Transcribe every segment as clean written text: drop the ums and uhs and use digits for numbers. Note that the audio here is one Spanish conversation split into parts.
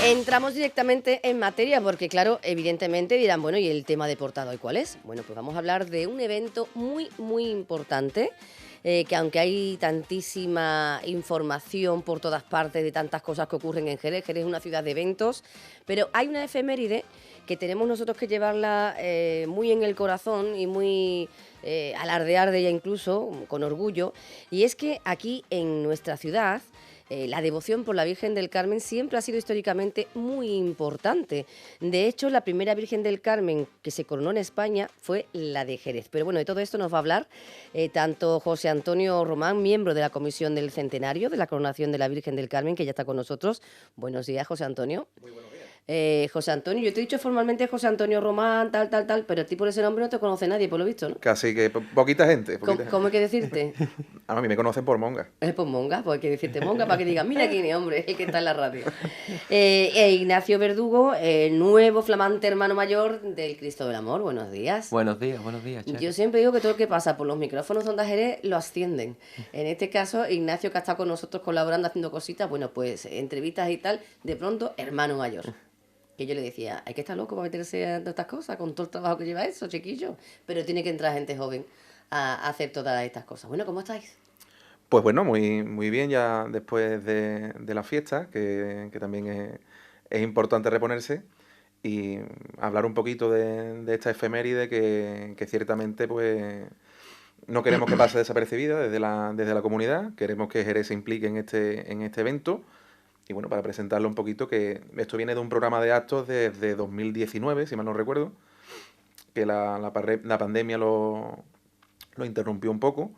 Entramos directamente en materia porque, claro, evidentemente dirán, bueno, ¿y el tema de portada hoy cuál es? Bueno, pues vamos a hablar de un evento muy importante, que aunque hay tantísima información por todas partes de tantas cosas que ocurren en Jerez, Jerez es una ciudad de eventos, pero hay una efeméride que tenemos nosotros que llevarla muy en el corazón y muy alardear de ella incluso, con orgullo, y es que aquí en nuestra ciudad la devoción por la Virgen del Carmen siempre ha sido históricamente muy importante. De hecho, la primera Virgen del Carmen que se coronó en España fue la de Jerez. Pero bueno, de todo esto nos va a hablar tanto José Antonio Román, miembro de la Comisión del Centenario de la Coronación de la Virgen del Carmen, que ya está con nosotros. Buenos días, José Antonio. Muy buenos días. José Antonio, yo te he dicho formalmente José Antonio Román, tal, pero a ti por ese nombre no te conoce nadie, por lo visto, ¿no? Casi que poquita gente. ¿Cómo hay que decirte? A mí me conocen por Monga. Pues Monga, pues hay que decirte Monga para que digan, mira quién es, hombre, el que está en la radio. Ignacio Verdugo, el nuevo flamante hermano mayor del Cristo del Amor. Buenos días. Buenos días, Charo. Yo siempre digo que todo lo que pasa por los micrófonos de Onda Jerez lo ascienden. En este caso, Ignacio, que ha estado con nosotros colaborando, haciendo cositas, bueno, pues entrevistas y tal, de pronto, hermano mayor. Que yo le decía, hay que estar loco para meterse a estas cosas, con todo el trabajo que lleva eso, chiquillo. Pero tiene que entrar gente joven a hacer todas estas cosas. Bueno, ¿cómo estáis? Pues bueno, muy bien ya después de la fiesta, que también es importante reponerse y hablar un poquito de esta efeméride que ciertamente pues no queremos que pase desapercibida desde la comunidad, queremos que Jerez se implique en este evento. Y bueno, para presentarlo un poquito, que esto viene de un programa de actos desde 2019, si mal no recuerdo, que la pandemia lo interrumpió un poco,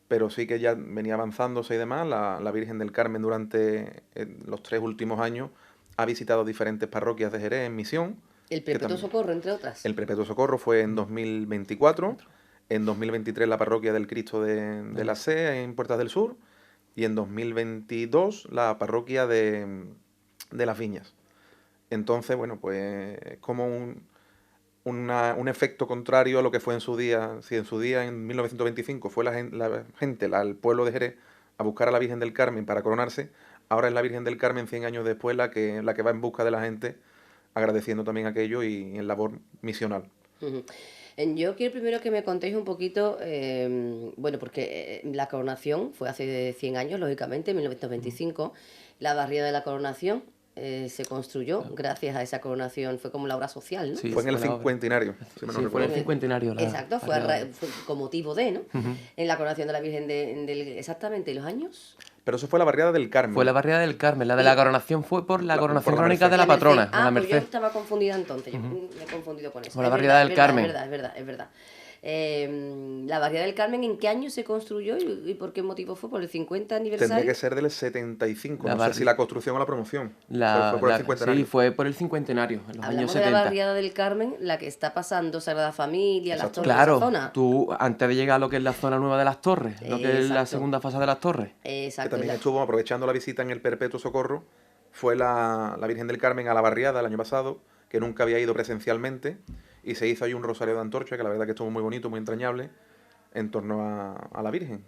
pero sí que ya venía avanzándose y demás. La Virgen del Carmen durante los 3 últimos años ha visitado diferentes parroquias de Jerez en misión. El Perpetuo Socorro, entre otras. El Perpetuo Socorro fue en 2024, en 2023 la parroquia del Cristo de la C en Puertas del Sur, y en 2022 la parroquia de Las Viñas. Entonces, bueno, pues como un efecto contrario a lo que fue en su día. Si en su día, en 1925, fue la gente, el pueblo de Jerez, a buscar a la Virgen del Carmen para coronarse, ahora es la Virgen del Carmen, 100 años después, la que va en busca de la gente, agradeciendo también aquello y en labor misional. Uh-huh. Yo quiero primero que me contéis un poquito, bueno, porque la coronación fue hace 100 años, lógicamente, en 1925. La barriada de la coronación se construyó gracias a esa coronación, fue como la obra social, ¿no? Sí, fue en el cincuentenario. Sí, fue en el cincuentenario. Exacto, fue con motivo de, ¿no? En la coronación de la Virgen exactamente, ¿y los años? Pero eso fue la barriada del Carmen. Fue la barriada del Carmen, la de la coronación fue por la coronación crónica de la patrona, de la Merced. Pues yo estaba confundida entonces, yo me he confundido con eso. Por la barriada del Carmen. Es verdad. La barriada del Carmen, ¿en qué año se construyó y por qué motivo fue? ¿Por el 50 aniversario? Tendría que ser del 75, no sé si la construcción o la promoción. Fue por el cincuentenario. Sí, fue por el cincuentenario, en los años 70. De la barriada del Carmen, la que está pasando Sagrada Familia, Exacto. las torres, claro, esa zona. tú antes de llegar a lo que es la zona nueva de las torres, lo que es la Exacto. segunda fase de las torres. Exacto. Que también estuvo aprovechando la visita en el Perpetuo Socorro, fue la Virgen del Carmen a la barriada el año pasado, que nunca había ido presencialmente, y se hizo ahí un rosario de antorcha, que la verdad que estuvo muy bonito, muy entrañable, en torno a la Virgen.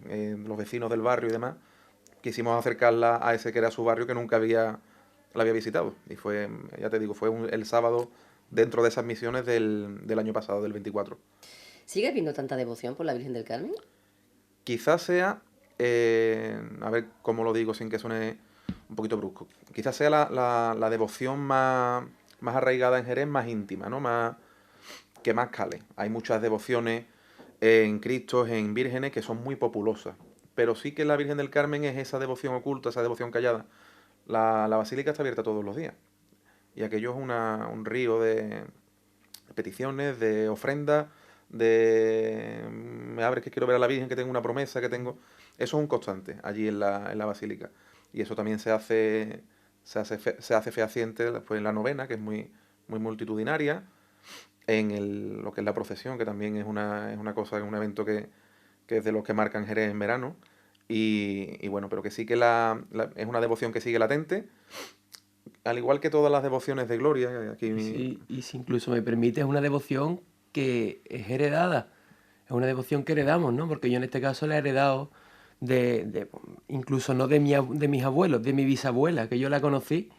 Los vecinos del barrio y demás quisimos acercarla a ese que era su barrio, que nunca la había visitado. Y fue, ya te digo, fue el sábado dentro de esas misiones del año pasado, del 24. ¿Sigue habiendo tanta devoción por la Virgen del Carmen? Quizás sea, a ver cómo lo digo sin que suene un poquito brusco, quizás sea la devoción más arraigada en Jerez, más íntima, ¿no? Que más cale. Hay muchas devociones en Cristos, en vírgenes, que son muy populosas, pero sí que la Virgen del Carmen es esa devoción oculta, esa devoción callada. La basílica está abierta todos los días, y aquello es un río de peticiones, de ofrendas, me abres que quiero ver a la Virgen, que tengo una promesa, que tengo... Eso es un constante allí en la basílica, y eso también se hace fehaciente después en la novena, que es muy multitudinaria, en lo que es la procesión, que también es una cosa, un evento que es de los que marcan Jerez en verano, y bueno, pero que sí que es una devoción que sigue latente, al igual que todas las devociones de gloria. Aquí Sí, y si incluso me permite, es una devoción que es heredada, es una devoción que heredamos, ¿no? Porque yo en este caso la he heredado incluso no de mis abuelos, de mi bisabuela, que yo la conocí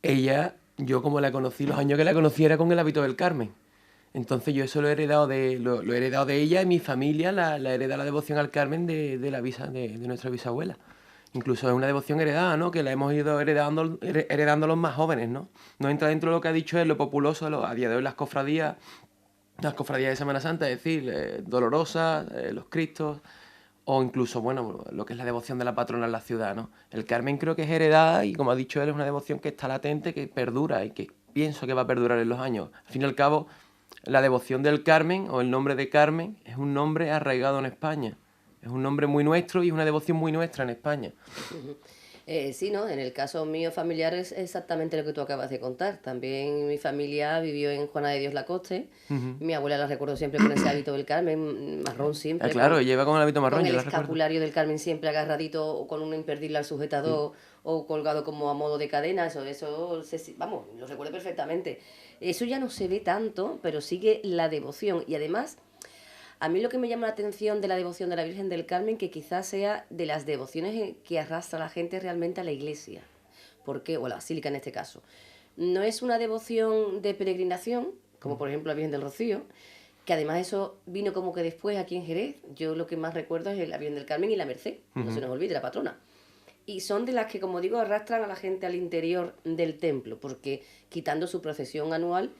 ella, yo como la conocí, los años que la conocí era con el hábito del Carmen. Entonces yo eso lo he heredado lo he heredado de ella y mi familia la hereda la devoción al Carmen de nuestra bisabuela. Incluso es una devoción heredada, ¿no? Que la hemos ido heredando los más jóvenes, ¿no? No entra dentro de lo que ha dicho él, lo populoso, a día de hoy las cofradías de Semana Santa, es decir, Dolorosa, los Cristos, o incluso, bueno, lo que es la devoción de la patrona en la ciudad, ¿no? El Carmen creo que es heredada y, como ha dicho él, es una devoción que está latente, que perdura y que pienso que va a perdurar en los años. Al fin y al cabo, la devoción del Carmen, o el nombre de Carmen, es un nombre arraigado en España. Es un nombre muy nuestro y es una devoción muy nuestra en España. Sí, ¿no? En el caso mío familiar es exactamente lo que tú acabas de contar. También mi familia vivió en Juana de Dios Lacoste. Mi abuela la recuerdo siempre con ese hábito del Carmen, marrón siempre. Claro, lleva con el hábito marrón, con yo el la recuerdo. escapulario del Carmen siempre agarradito, o con un imperdible al sujetador, o colgado como a modo de cadena. Vamos, lo recuerdo perfectamente. Eso ya no se ve tanto, pero sigue la devoción. Y además, a mí lo que me llama la atención de la devoción de la Virgen del Carmen, que quizás sea de las devociones que arrastra a la gente realmente a la iglesia. ¿Por qué? O a la basílica en este caso. No es una devoción de peregrinación, como por ejemplo la Virgen del Rocío, que además eso vino como que después aquí en Jerez. Yo lo que más recuerdo es la Virgen del Carmen y la Merced, no se nos olvide, la patrona. Y son de las que, como digo, arrastran a la gente al interior del templo, porque quitando su procesión anual,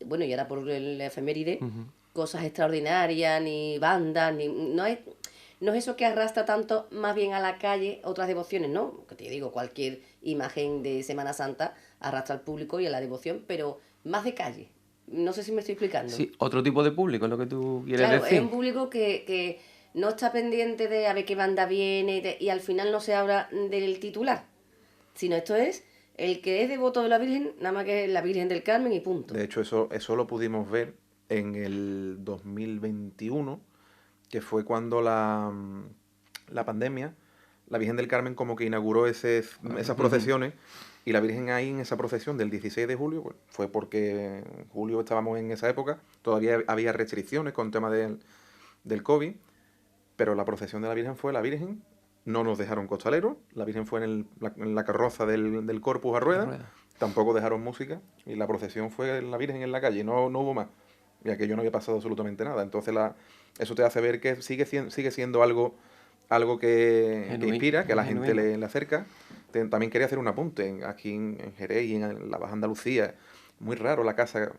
bueno, y ahora por la efeméride, cosas extraordinarias, ni bandas, no es eso que arrastra tanto más bien a la calle otras devociones, ¿no? Que te digo, cualquier imagen de Semana Santa arrastra al público y a la devoción, pero más de calle. No sé si me estoy explicando. Sí, otro tipo de público es lo que tú quieres Claro, decir. es un público que no está pendiente de a ver qué banda viene y al final no se habla del titular, sino esto es el que es devoto de la Virgen, nada más que la Virgen del Carmen y punto. De hecho, eso lo pudimos ver en el 2021, que fue cuando la pandemia, la Virgen del Carmen como que inauguró esas procesiones, y la Virgen ahí en esa procesión del 16 de julio, pues, fue porque en julio estábamos en esa época, todavía había restricciones con tema del COVID, pero la procesión de la Virgen fue la Virgen, no nos dejaron costaleros, la Virgen fue en la carroza del Corpus a rueda, tampoco dejaron música, y la procesión fue la Virgen en la calle, no hubo más, ya que yo no había pasado absolutamente nada. Entonces eso te hace ver que sigue siendo algo que inspira, que a la gente le acerca. También quería hacer un apunte, aquí en Jerez y en la Baja Andalucía, muy raro la casa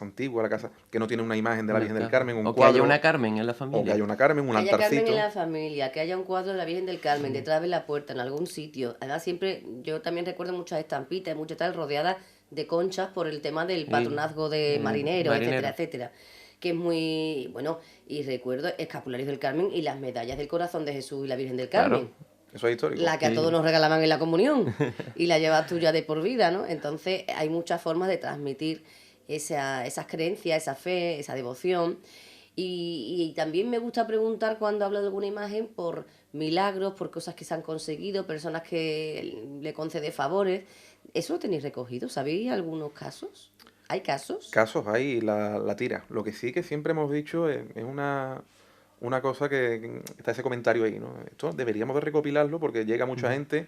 antigua, la casa que no tiene una imagen de la Virgen del Carmen, un o cuadro. Que haya una Carmen en la familia. O que haya una Carmen, un que haya altarcito. Carmen en la familia, que haya un cuadro de la Virgen del Carmen detrás de la puerta, en algún sitio. Además, siempre, yo también recuerdo muchas estampitas, muchas tal, rodeadas de conchas por el tema del patronazgo de marineros, etcétera, etcétera. Que es muy bueno. Y recuerdo escapularios del Carmen y las medallas del Corazón de Jesús y la Virgen del Carmen. Claro. Eso es histórico. La que a todos nos regalaban en la comunión y la llevas tú ya de por vida, ¿no? Entonces hay muchas formas de transmitir esas creencias, esa fe, esa devoción. Y también me gusta preguntar cuando hablo de alguna imagen por milagros, por cosas que se han conseguido, personas que le concede favores. ¿Eso lo tenéis recogido? ¿Sabéis algunos casos? ¿Hay casos? Casos hay, la tira. Lo que sí que siempre hemos dicho es una cosa que está ese comentario ahí, ¿no? Esto deberíamos de recopilarlo porque llega mucha gente,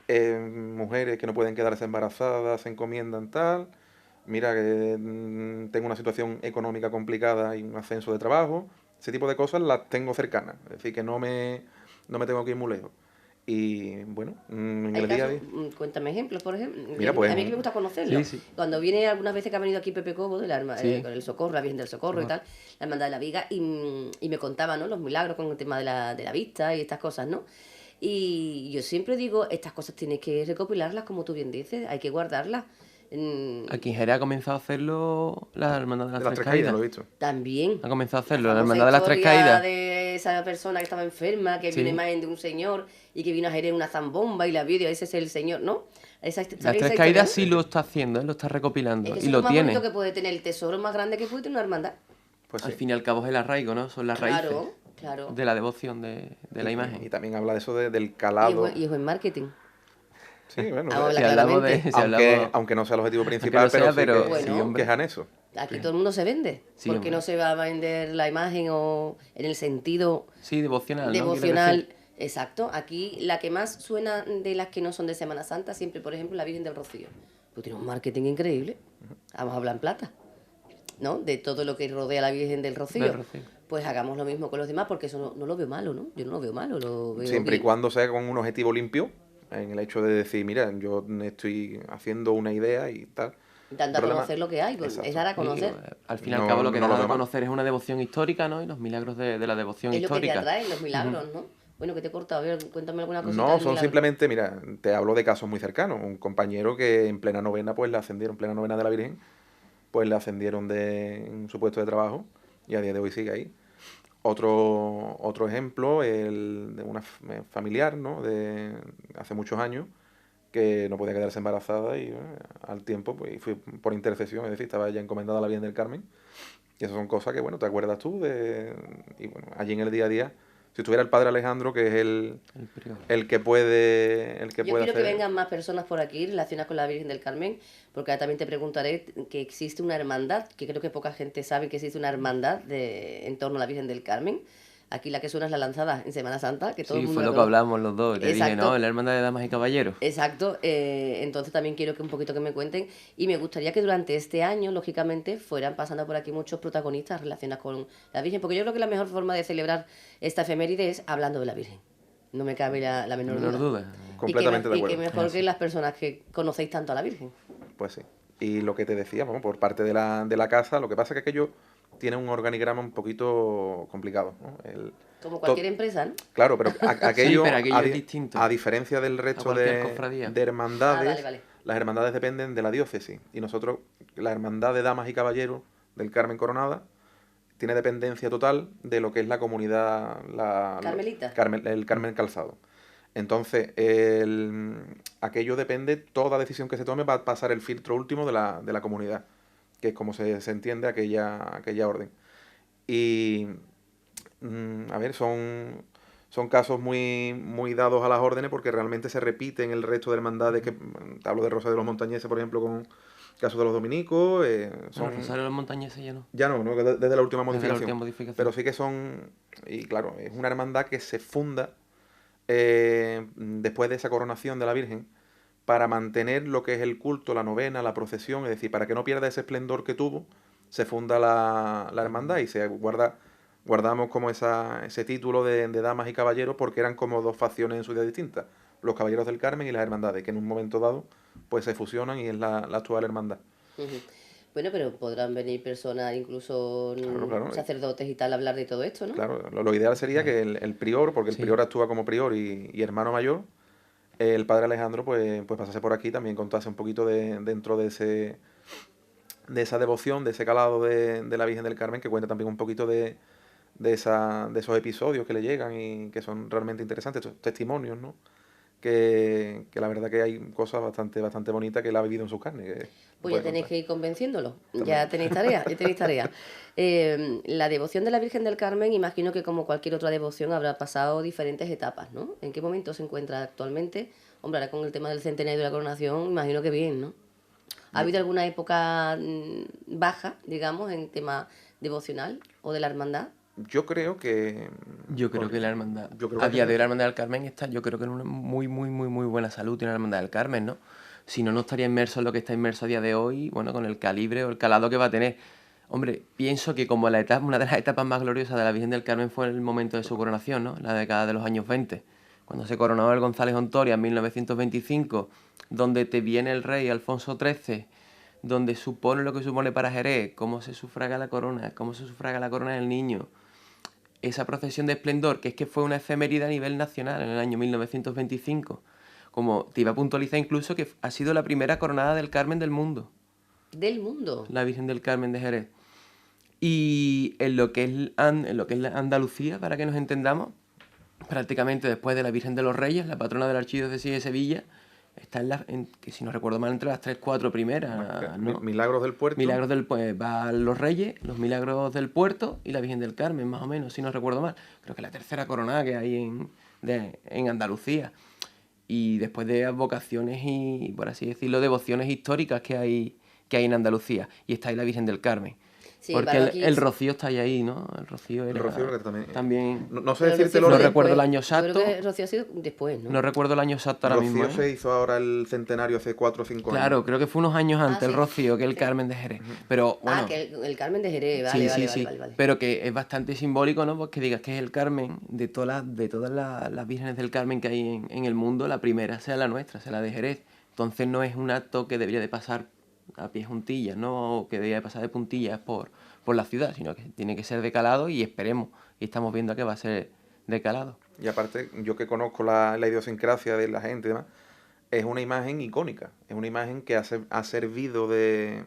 mujeres que no pueden quedarse embarazadas, se encomiendan tal, mira que tengo una situación económica complicada y un ascenso de trabajo, ese tipo de cosas las tengo cercanas, es decir, que no me tengo que ir muy lejos. Y bueno, en el día a día. Cuéntame ejemplos, por ejemplo. Mira, pues, a mí que me gusta conocerlo. Sí. Cuando viene algunas veces que ha venido aquí Pepe Cobo con el Socorro, la Virgen del Socorro y tal, la Hermandad de la Viga, y me contaba, ¿no?, los milagros con el tema de la vista y estas cosas, ¿no? Y yo siempre digo, estas cosas tienes que recopilarlas, como tú bien dices, hay que guardarlas. Aquí en Jerez ha comenzado a hacerlo la Hermandad de las Tres Caídas. Lo he visto. También. Ha comenzado a hacerlo la Hermandad de las Tres Caídas. De esa persona que estaba enferma, que viene imagen de un señor y que vino a Jerez una zambomba y la vio, ese es el señor, ¿no? Las Tres Caídas sí lo está haciendo, lo está recopilando. Es que y lo es lo más tiene. bonito que puede tener, el tesoro más grande que puede tener una hermandad. Pues Al sí. fin y al cabo es el arraigo, ¿no? Son las raíces Claro. de la devoción de la imagen. Y también habla de eso del calado. Y es buen marketing. Sí, bueno, Habla Si hablamos claramente. aunque no sea el objetivo principal, no sea, pero pero sí sí, que hombre. quejan eso. Aquí todo el mundo se vende. Sí, ¿Por qué hombre. no se va a vender la imagen o en el sentido Sí, devocional, ¿no? devocional? Quiero decir. Exacto. Aquí la que más suena de las que no son de Semana Santa, siempre, por ejemplo, la Virgen del Rocío. pues tiene un marketing increíble. Vamos a hablar en plata, ¿no? De todo lo que rodea a la Virgen del Rocío. Pues hagamos lo mismo con los demás, porque eso no lo veo malo, ¿no? Yo no lo veo malo, lo veo Siempre y bien. cuando sea con un objetivo limpio, en el hecho de decir, mira, yo estoy haciendo una idea y tal. Dando a Problema- conocer lo que hay, pues, Exacto. es dar a Sí, conocer. al fin y al No- cabo lo que no lo da a veo mal. conocer es una devoción histórica, ¿no? Y los milagros de la devoción Es lo que te histórica. atrae, los milagros, ¿no? Bueno, que te he cortado, a ver, cuéntame alguna cosita No, del son milagro. simplemente, mira, te hablo de casos muy cercanos. Un compañero que en plena novena, pues le ascendieron, plena novena de la Virgen, pues le ascendieron en su puesto de trabajo y a día de hoy sigue ahí. Otro ejemplo, el de una familiar, ¿no? De hace muchos años, que no podía quedarse embarazada y al tiempo, pues fui por intercesión, es decir, estaba ya encomendada a la Virgen del Carmen. Y esas son cosas que, bueno, te acuerdas tú y bueno, allí en el día a día, si estuviera el padre Alejandro, que es El prior. el que puede, el que Yo puede quiero hacer... que vengan más personas por aquí relacionadas con la Virgen del Carmen, porque ahora también te preguntaré que existe una hermandad, que creo que poca gente sabe que existe una hermandad en torno a la Virgen del Carmen. Aquí la que suena es la lanzada en Semana Santa, que todo el Sí, mundo fue la lo que conoce. hablamos los dos. Te dije, Exacto. no, la hermandad de damas y caballeros. Exacto, entonces también quiero que un poquito que me cuenten y me gustaría que durante este año, lógicamente, fueran pasando por aquí muchos protagonistas relacionados con la Virgen, porque yo creo que la mejor forma de celebrar esta efeméride es hablando de la Virgen. No me cabe la menor Menor duda. duda. Completamente de Y que acuerdo. mejor que las personas que conocéis tanto a la Virgen. Pues sí. Y lo que te decía, bueno, por parte de la casa, lo que pasa es que aquello tiene un organigrama un poquito complicado, ¿no? Como cualquier empresa, ¿no? Claro, pero aquello, pero aquello es distinto. a diferencia del resto cualquier cofradía. de hermandades, Vale. las hermandades dependen de la diócesis. Y nosotros, la hermandad de damas y caballeros del Carmen Coronada, tiene dependencia total de lo que es la comunidad... Carmelita. El Carmen Calzado. Entonces, aquello depende, toda decisión que se tome va a pasar el filtro último de la comunidad, que es como se entiende aquella orden. Y, a ver, son casos muy dados a las órdenes porque realmente se repiten el resto de hermandades, que te hablo de Rosa de los Montañeses, por ejemplo, con casos de los dominicos. Son... Rosario de los Montañeses ya no. Ya no, desde la última Desde la modificación. última modificación. Pero sí que son, y claro, es una hermandad que se funda después de esa coronación de la Virgen, para mantener lo que es el culto, la novena, la procesión, es decir, para que no pierda ese esplendor que tuvo, se funda la hermandad y guardamos como ese título de damas y caballeros, porque eran como dos facciones en su día distintas, los caballeros del Carmen y las hermandades, que en un momento dado pues se fusionan y es la actual hermandad. Ujú. Bueno, pero podrán venir personas, incluso Claro. sacerdotes y tal, a hablar de todo esto, ¿no? Claro, lo ideal sería que el prior, porque el Sí. prior actúa como prior y hermano mayor, el padre Alejandro pues pasase por aquí, también contase un poquito dentro de esa devoción, de ese calado de la Virgen del Carmen, que cuenta también un poquito de esos episodios que le llegan y que son realmente interesantes, estos testimonios, ¿no? Que la verdad que hay cosas bastante bonitas que él ha vivido en sus carnes. Pues ya tenéis que ir convenciéndolo. Ya También. tenéis tarea. La devoción de la Virgen del Carmen, imagino que como cualquier otra devoción habrá pasado diferentes etapas, ¿no? ¿En qué momento se encuentra actualmente? Hombre, ahora con el tema del centenario de la coronación, imagino que bien, ¿no? ¿Ha habido alguna época baja, digamos, en tema devocional o de la hermandad? Yo creo que... Yo creo que la hermandad, yo creo a que día de hoy la hermandad del Carmen está, yo creo que en una muy buena salud tiene la hermandad del Carmen, ¿no? Si no, no estaría inmerso en lo que está inmerso a día de hoy, bueno, con el calibre o el calado que va a tener. Hombre, pienso que como una de las etapas más gloriosas de la Virgen del Carmen fue el momento de su coronación, ¿no? La década de los años 20, cuando se coronó el González Ontoria en 1925, donde te viene el rey Alfonso XIII, donde supone lo que supone para Jerez, cómo se sufraga la corona del niño. Esa procesión de esplendor, que es que fue una efeméride a nivel nacional en el año 1925. Como te iba a puntualizar incluso que ha sido la primera coronada del Carmen del mundo, Del mundo. la Virgen del Carmen de Jerez. Y en lo que es la Andalucía, para que nos entendamos, prácticamente después de la Virgen de los Reyes, la patrona del Archidiócesis de Sevilla, está que si no recuerdo mal, entre las 3-4 primeras, ¿no? Milagros del Puerto. Milagros del Puerto, va los Reyes, los Milagros del Puerto y la Virgen del Carmen, más o menos, si no recuerdo mal. Creo que la tercera coronada que hay en Andalucía. Y después de vocaciones y, por así decirlo, devociones históricas que hay en Andalucía. Y está ahí la Virgen del Carmen. Sin Porque embargo, el rocío está ahí, ¿no? El rocío El era Rocío creo que también. No sé Pero decirte Rocío No fue recuerdo el después. año Yo creo exacto. que Rocío ha sido después, ¿no? No recuerdo el año exacto ahora mismo, Rocío ¿eh? se hizo ahora el centenario hace 4 o 5 años. Claro, creo que fue unos años antes el sí. Rocío que el Sí. Carmen de Jerez. Pero bueno, Ah, que el Carmen de Jerez, sí, vale, sí. vale. Pero que es bastante simbólico, ¿no? Porque digas que es el Carmen de todas las vírgenes del Carmen que hay en el mundo, la primera sea la nuestra, sea la de Jerez. Entonces no es un acto que debería de pasar a pie juntillas, ¿no? O que debería de pasar de puntillas por la ciudad, sino que tiene que ser de calado y esperemos. Y estamos viendo que va a ser de calado. Y aparte, yo que conozco la idiosincrasia de la gente y demás, es una imagen icónica. Es una imagen que ha servido De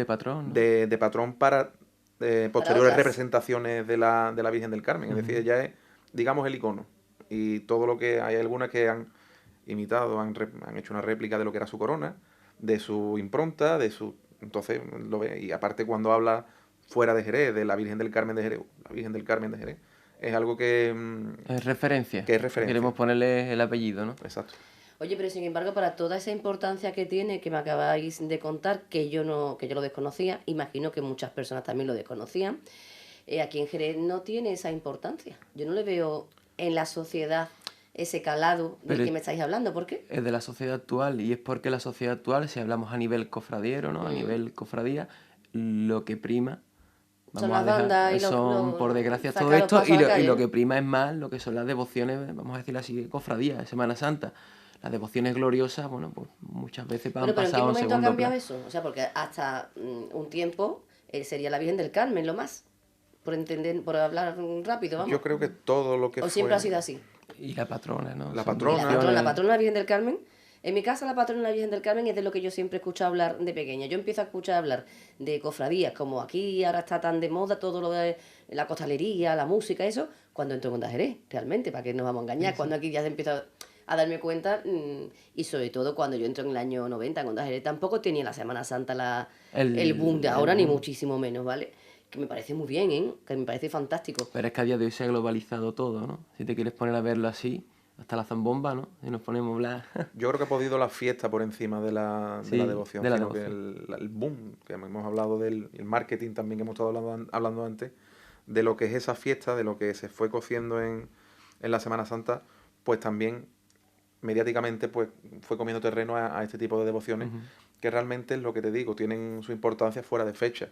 patrón, ¿no? de patrón para posteriores otras. representaciones de la Virgen del Carmen. Es decir, ella es, digamos, el icono. Y todo lo que hay algunas que han imitado, han hecho una réplica de lo que era su corona, de su impronta, de su... Entonces, lo ve. Y aparte cuando habla fuera de Jerez, de la Virgen del Carmen de Jerez, la Virgen del Carmen de Jerez, es algo que... Es referencia. Que es referencia. Queremos ponerle el apellido, ¿no? Exacto. Oye, pero sin embargo, para toda esa importancia que tiene, que me acabáis de contar, que yo lo desconocía, imagino que muchas personas también lo desconocían, aquí en Jerez no tiene esa importancia. Yo no le veo en la sociedad ese calado del Pero que me estáis hablando. ¿Por qué? es de la sociedad actual y es porque la sociedad actual, si hablamos a nivel cofradiero, ¿no? A nivel cofradía, lo que prima, Son vamos a las dejar, bandas y son por desgracia sacar todo los esto pasos a la y calle. lo que prima es más lo que son las devociones, vamos a decirlo así, cofradías, de Semana Santa. Las devociones gloriosas, bueno, pues muchas veces han Bueno, pero ¿en qué pasado en momento ha segundo cambiado plano. eso? O sea, porque hasta un tiempo sería la Virgen del Carmen, lo más. Por entender, por hablar rápido, vamos. Yo creo que todo lo que ¿O siempre fue... ha sido así? Y la patrona, ¿no? La Son patrona. La devociones. patrona de la Virgen del Carmen. En mi casa, la patrona de la Virgen del Carmen es de lo que yo siempre he escuchado hablar de pequeña. Yo empiezo a escuchar hablar de cofradías, como aquí ahora está tan de moda todo lo de la costalería, la música, eso, cuando entro en Onda Jerez, realmente, para que nos vamos a engañar. Cuando aquí ya se empieza a darme cuenta, y sobre todo cuando yo entro en el año 90 en Onda Jerez, tampoco tenía la Semana Santa el boom de ahora, ni muchísimo menos, ¿vale? Que me parece muy bien, ¿eh? Que me parece fantástico. Pero es que a día de hoy se ha globalizado todo, ¿no? Si te quieres poner a verlo así, hasta la zambomba, ¿no? Si nos ponemos a hablar... Yo creo que ha podido la fiesta por encima de la Sí, devoción, de la sino que devoción. el boom, que hemos hablado del el marketing también que hemos estado hablando antes, de lo que es esa fiesta, de lo que se fue cociendo en la Semana Santa, pues también mediáticamente pues fue comiendo terreno a este tipo de devociones, que realmente es lo que te digo, tienen su importancia fuera de fecha.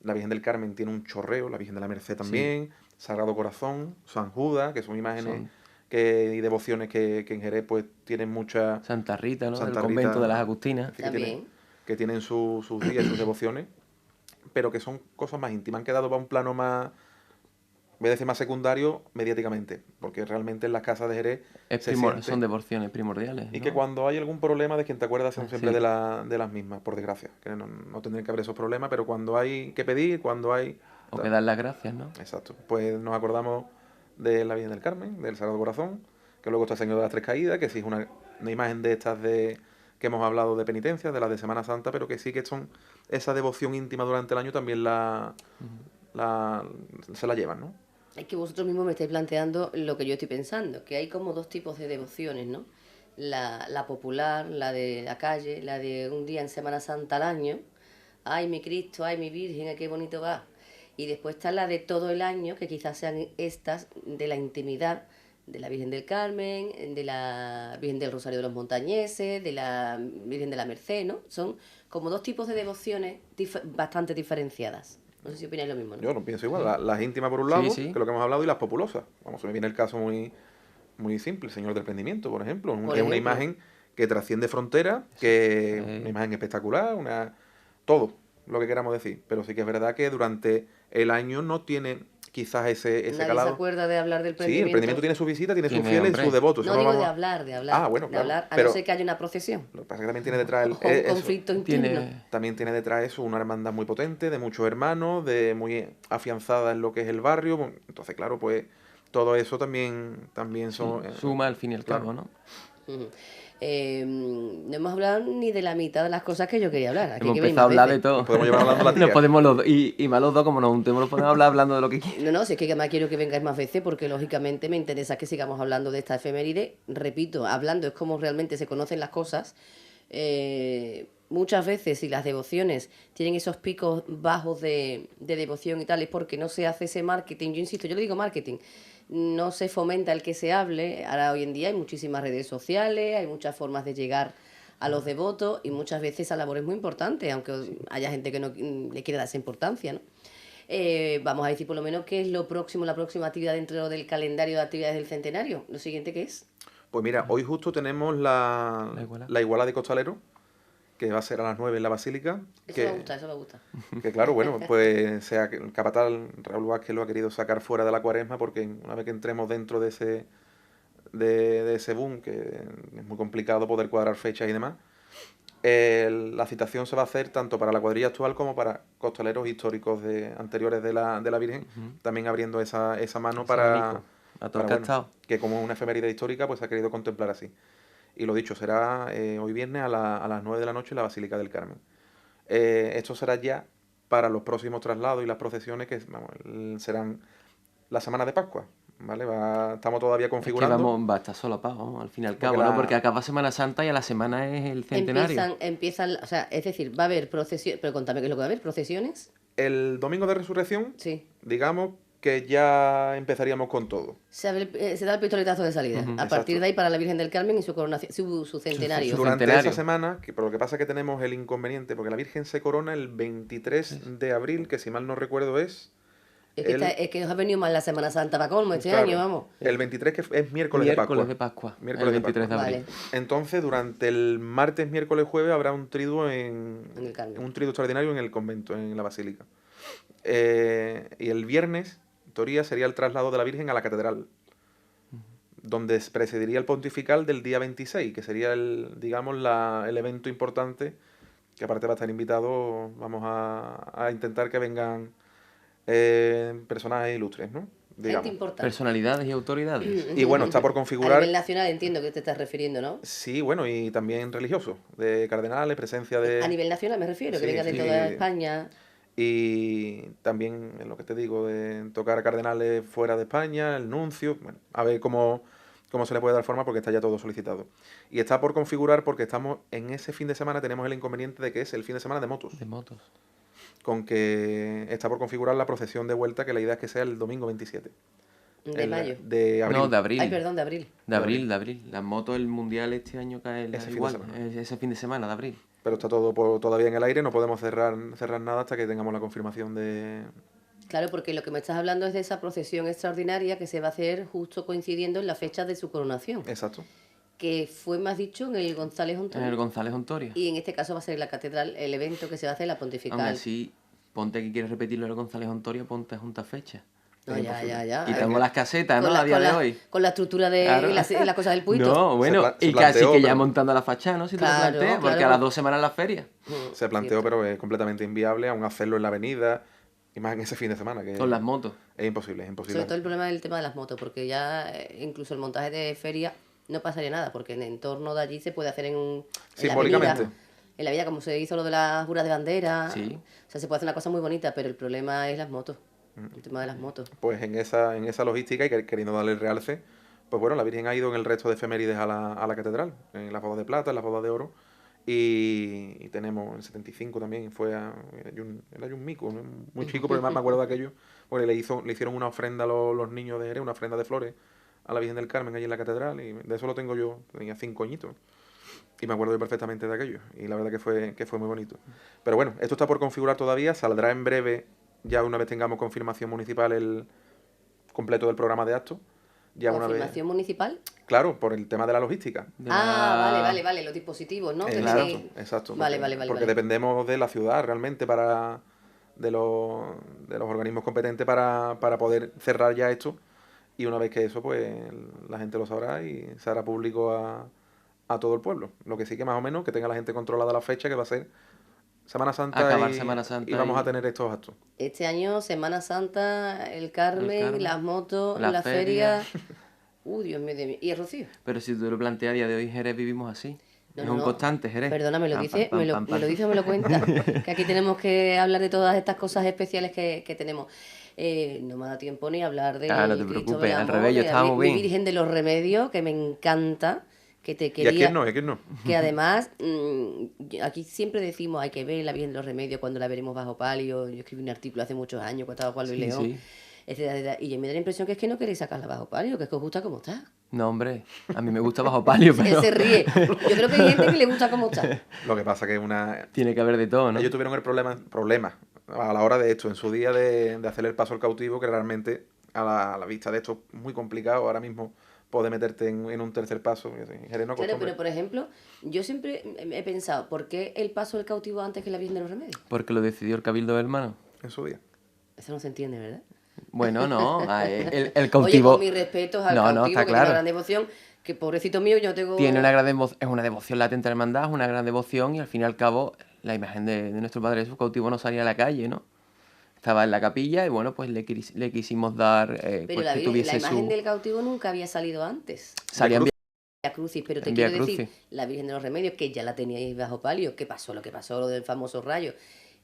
La Virgen del Carmen tiene un chorreo, la Virgen de la Merced también, Sagrado Corazón, San Judas, que son imágenes y devociones que en Jerez pues tienen mucha... Santa Rita, ¿no? Santa Del convento Rita, de las Agustinas. que También. tienen sus días, sus devociones, pero que son cosas más íntimas, han quedado para un plano más, voy a decir más secundario, mediáticamente, porque realmente en las casas de Jerez se siente... Son devociones primordiales, Y ¿no? que cuando hay algún problema, de quien te acuerdas son siempre sí. de las mismas, por desgracia, que no tendrían que haber esos problemas, pero cuando hay que pedir, cuando hay... O que dar las gracias, ¿no? Exacto. Pues nos acordamos de la Virgen del Carmen, del Sagrado Corazón, que luego está el Señor de las Tres Caídas, que sí es una imagen de estas que hemos hablado de penitencia, de las de Semana Santa, pero que sí que son esa devoción íntima durante el año también se la llevan, ¿no? Es que vosotros mismos me estáis planteando lo que yo estoy pensando, que hay como dos tipos de devociones, ¿no? La popular, la de la calle, la de un día en Semana Santa al año. Ay, mi Cristo, ay, mi Virgen, ay, qué bonito va. Y después está la de todo el año, que quizás sean estas de la intimidad de la Virgen del Carmen, de la Virgen del Rosario de los Montañeses, de la Virgen de la Merced, ¿no? Son como dos tipos de devociones bastante diferenciadas. No sé si opináis lo mismo, ¿no? Yo no pienso igual. Las íntimas por un lado, Sí. que es lo que hemos hablado, y las populosas. Vamos, se me viene el caso muy simple, el Señor del Prendimiento, por ejemplo. Por Es una ejemplo. imagen que trasciende fronteras, que una imagen espectacular, todo lo que queramos decir. Pero sí que es verdad que durante el año no tiene quizás ese Nadie se calado. acuerda de hablar del Sí, prendimiento. el prendimiento tiene su visita, tiene sus Tiene, fieles y hombre. sus devotos. No Eso digo vamos de a- hablar, Ah, bueno, de claro. hablar, a Pero no ser que haya una procesión. lo que pasa es que también tiene detrás O un eso. conflicto interno. También tiene detrás eso una hermandad muy potente, de muchos hermanos, de muy afianzada en lo que es el barrio. Entonces, claro, pues todo eso también son... Suma al fin y al claro. cabo, ¿no? Ujú. No hemos hablado ni de la mitad de las cosas que yo quería hablar. Aquí Hemos que empezado a hablar de veces. todo. Nos podemos llevar hablando la tía. Nos podemos los dos, y más los dos, como nos juntemos, nos podemos hablar hablando de lo que quieras. No, si es que además quiero que vengáis más veces porque lógicamente me interesa que sigamos hablando de esta efeméride. Repito, hablando es como realmente se conocen las cosas. muchas veces, si las devociones tienen esos picos bajos de devoción y tal, es porque no se hace ese marketing. Yo insisto, yo le digo marketing. No se fomenta el que se hable. Ahora, hoy en día, hay muchísimas redes sociales, hay muchas formas de llegar a los devotos y muchas veces esa labor es muy importante, aunque haya gente que no le quiera dar esa importancia, ¿no? Vamos a decir por lo menos qué es lo próximo, la próxima actividad dentro del calendario de actividades del centenario. Lo siguiente que es. Pues mira, hoy justo tenemos la iguala de costalero, que va a ser a las 9 en la Basílica. Eso me gusta, eso me gusta. Que claro, bueno, pues sea que el capataz Raúl Vázquez lo ha querido sacar fuera de la Cuaresma, porque una vez que entremos dentro de ese boom, que es muy complicado poder cuadrar fechas y demás, la citación se va a hacer tanto para la cuadrilla actual como para costaleros históricos anteriores de la Virgen, también abriendo esa mano para, a todo para, el castado. que como es una efeméride histórica, pues se ha querido contemplar así. Y lo dicho, será hoy viernes a las 9 de la noche en la Basílica del Carmen. Esto será ya para los próximos traslados y las procesiones que serán la semana de Pascua, ¿vale? Estamos todavía configurando. Es que va a estar solapado, al fin y al cabo, ¿no? Porque acaba Semana Santa y a la semana es el centenario. Empiezan, o sea, es decir, va a haber procesiones, pero contame qué es lo que va a haber, procesiones. El domingo de Resurrección, sí, digamos que ya empezaríamos con todo. Se da el pistoletazo de salida. A partir de ahí para la Virgen del Carmen y su coronación, su centenario. Durante esa semana, pero lo que pasa es que tenemos el inconveniente, porque la Virgen se corona el 23 de abril, que si mal no recuerdo es... Es que nos ha venido mal la Semana Santa para colmo este año, vamos. El 23 que es miércoles de Pascua. Miércoles el 23 de abril. Vale. Entonces, durante el martes, miércoles, jueves habrá un triduo el Carmen. un triduo extraordinario en el convento, en la Basílica. Y el viernes, en teoría, sería el traslado de la Virgen a la catedral, donde presidiría el pontifical del día 26, que sería el evento importante, que aparte va a estar invitado, vamos a intentar que vengan personajes ilustres, ¿no? Gente importante. Personalidades y autoridades. Y bueno, está por configurar... A nivel nacional entiendo que te estás refiriendo, ¿no? Sí, bueno, y también religiosos, de cardenales, presencia de... A nivel nacional me refiero, que venga de toda España. Y también, en lo que te digo, de tocar a cardenales fuera de España, el nuncio, bueno, a ver cómo se le puede dar forma porque está ya todo solicitado. Y está por configurar porque estamos en ese fin de semana, tenemos el inconveniente de que es el fin de semana de motos. De motos. Con que está por configurar la procesión de vuelta, que la idea es que sea el domingo 27. ¿De mayo? De abril. No, de abril. Ay, perdón, de abril. De abril. Las motos, el mundial este año cae ese fin de semana de abril. Pero está todo todavía en el aire, no podemos cerrar nada hasta que tengamos la confirmación de... Claro, porque lo que me estás hablando es de esa procesión extraordinaria que se va a hacer justo coincidiendo en la fecha de su coronación. Exacto. Que fue, más dicho, en el González Ontoria. En el González Ontoria. Y en este caso va a ser en la catedral el evento que se va a hacer, la pontifical. Aún así, ponte que quieres repetirlo en el González Ontoria, ponte junta fecha. No, ya. Quitamos las casetas, ¿no? A día de hoy. Con la estructura de Claro. las cosas del puito. No, bueno, Se y casi planteó, que ya pero... montando la fachada, ¿no? Si te lo Claro, planteas, porque claro. a las 2 semanas la feria. Se planteó, pero es completamente inviable aún hacerlo en la avenida, y más en ese fin de semana. Que Con las motos. Es imposible. Sobre todo el problema del tema de las motos, porque ya incluso el montaje de feria no pasaría nada, porque en el entorno de allí se puede hacer simbólicamente. En la villa, como se hizo lo de las juras de bandera. Sí. O sea, se puede hacer una cosa muy bonita, pero el problema es las motos. El tema de las motos. Pues en esa logística y queriendo darle el realce, pues bueno, la Virgen ha ido en el resto de efemérides a la catedral, en las bodas de plata, en las bodas de oro, y tenemos en 75 también, era un mico, ¿no? Muy chico, pero además me acuerdo de aquello, porque le hicieron una ofrenda a los niños de Jerez, una ofrenda de flores a la Virgen del Carmen allí en la catedral, y de eso lo tengo yo, tenía 5 añitos. Y me acuerdo yo perfectamente de aquello, y la verdad que fue muy bonito. Pero bueno, esto está por configurar todavía, saldrá en breve, ya una vez tengamos confirmación municipal el completo del programa de actos. ¿Confirmación municipal? Claro, por el tema de la logística. Vale, los dispositivos, ¿no? Exacto. Vale. Porque dependemos de la ciudad realmente de los organismos competentes para poder cerrar ya esto. Y una vez que eso, pues la gente lo sabrá y se hará público a todo el pueblo. Lo que sí que más o menos que tenga la gente controlada la fecha, que va a ser Semana Santa, y vamos a tener estos actos. Este año, Semana Santa, el Carmen, las motos, la feria. Dios mío, ¿y el Rocío? Pero si tú lo planteas, a día de hoy Jerez vivimos así. Es un constante, Jerez. Perdona, me lo dice o me lo cuenta. Que aquí tenemos que hablar de todas estas cosas especiales que tenemos. No me da tiempo ni hablar de... no te preocupes, al revés, yo estaba muy bien. Mi Virgen de los Remedios, que me encanta, que te ¿Y a quería... quién no? ¿Y a quién no? Que además, aquí siempre decimos, hay que ver la Virgen de los Remedios cuando la veremos bajo palio. Yo escribí un artículo hace muchos años cuando estaba Juan Luis Sí, León, sí. etcétera, etcétera. Y yo me da la impresión que es que no queréis sacarla bajo palio, que es que os gusta como está. No, hombre, a mí me gusta bajo palio, Él pero se ríe. Yo creo que hay gente que le gusta como está. Lo que pasa que una... tiene que haber de todo, ¿no? Ellos tuvieron el problema a la hora de esto, en su día de hacer el paso al cautivo, que realmente a la vista de esto es muy complicado ahora mismo poder meterte en un tercer paso. Jerez no Claro, acostumbra. pero por ejemplo, yo siempre he pensado, ¿por qué el paso del cautivo antes que la Virgen de los Remedios? Porque lo decidió el Cabildo de Hermano. En su día. Eso no se entiende, ¿verdad? Bueno, no, el Oye, cautivo con mis respetos al No, cautivo, no, está que tiene una claro. gran devoción, que pobrecito mío, yo no tengo... tiene una gran es una devoción latente a la hermandad, es una gran devoción y al fin y al cabo la imagen de nuestro Padre Jesús cautivo no salía a la calle, ¿no? Estaba en la capilla y bueno, pues le quisimos dar Pero pues la, que la tuviese imagen su... del cautivo nunca había salido antes. Salía en Cruz. Vía Crucis, pero te En Vía quiero decir, Crucis. la Virgen de los Remedios, que ya la teníais bajo palio, ¿qué pasó? Lo que pasó, lo del famoso rayo.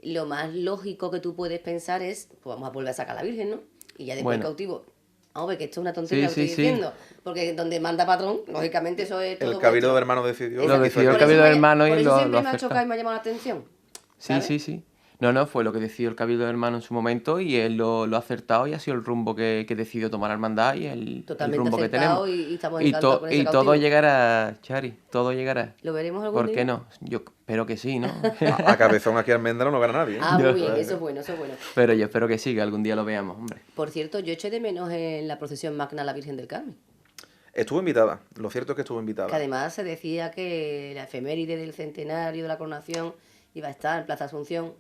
Lo más lógico que tú puedes pensar es, pues vamos a volver a sacar a la Virgen, ¿no? Y ya después el Bueno. cautivo. Vamos a ver que esto es una tontería Sí, lo que sí, estoy sí. diciendo. Porque donde manda patrón, lógicamente eso es todo El Cabildo vuestro. de Hermanos decidió... Lo hizo decidió el Por Cabildo eso de me- Hermanos y por eso lo siempre me ha acepta. chocado y me ha llamado la atención. Sí, ¿sabes? sí, sí. No, no, fue lo que decidió el Cabildo de Hermanos en su momento y él lo ha acertado y ha sido el rumbo que decidió tomar la hermandad y el Totalmente rumbo que acertado tenemos. y estamos Y, encantados con ese y todo cautivo. llegará, Chari, todo llegará. ¿Lo veremos algún ¿Por día? qué no? Yo espero que sí, ¿no? A cabezón aquí Almendra no gana nadie. ¿eh? Ah, muy Yo- bien, eso es bueno, eso es bueno. Pero yo espero que sí, que algún día lo veamos, hombre. Por cierto, yo eché de menos en la procesión magna a la Virgen del Carmen. Estuvo invitada. Lo cierto es que estuvo Que invitada. además se decía que la efeméride del centenario de la coronación iba a estar en Plaza Asunción.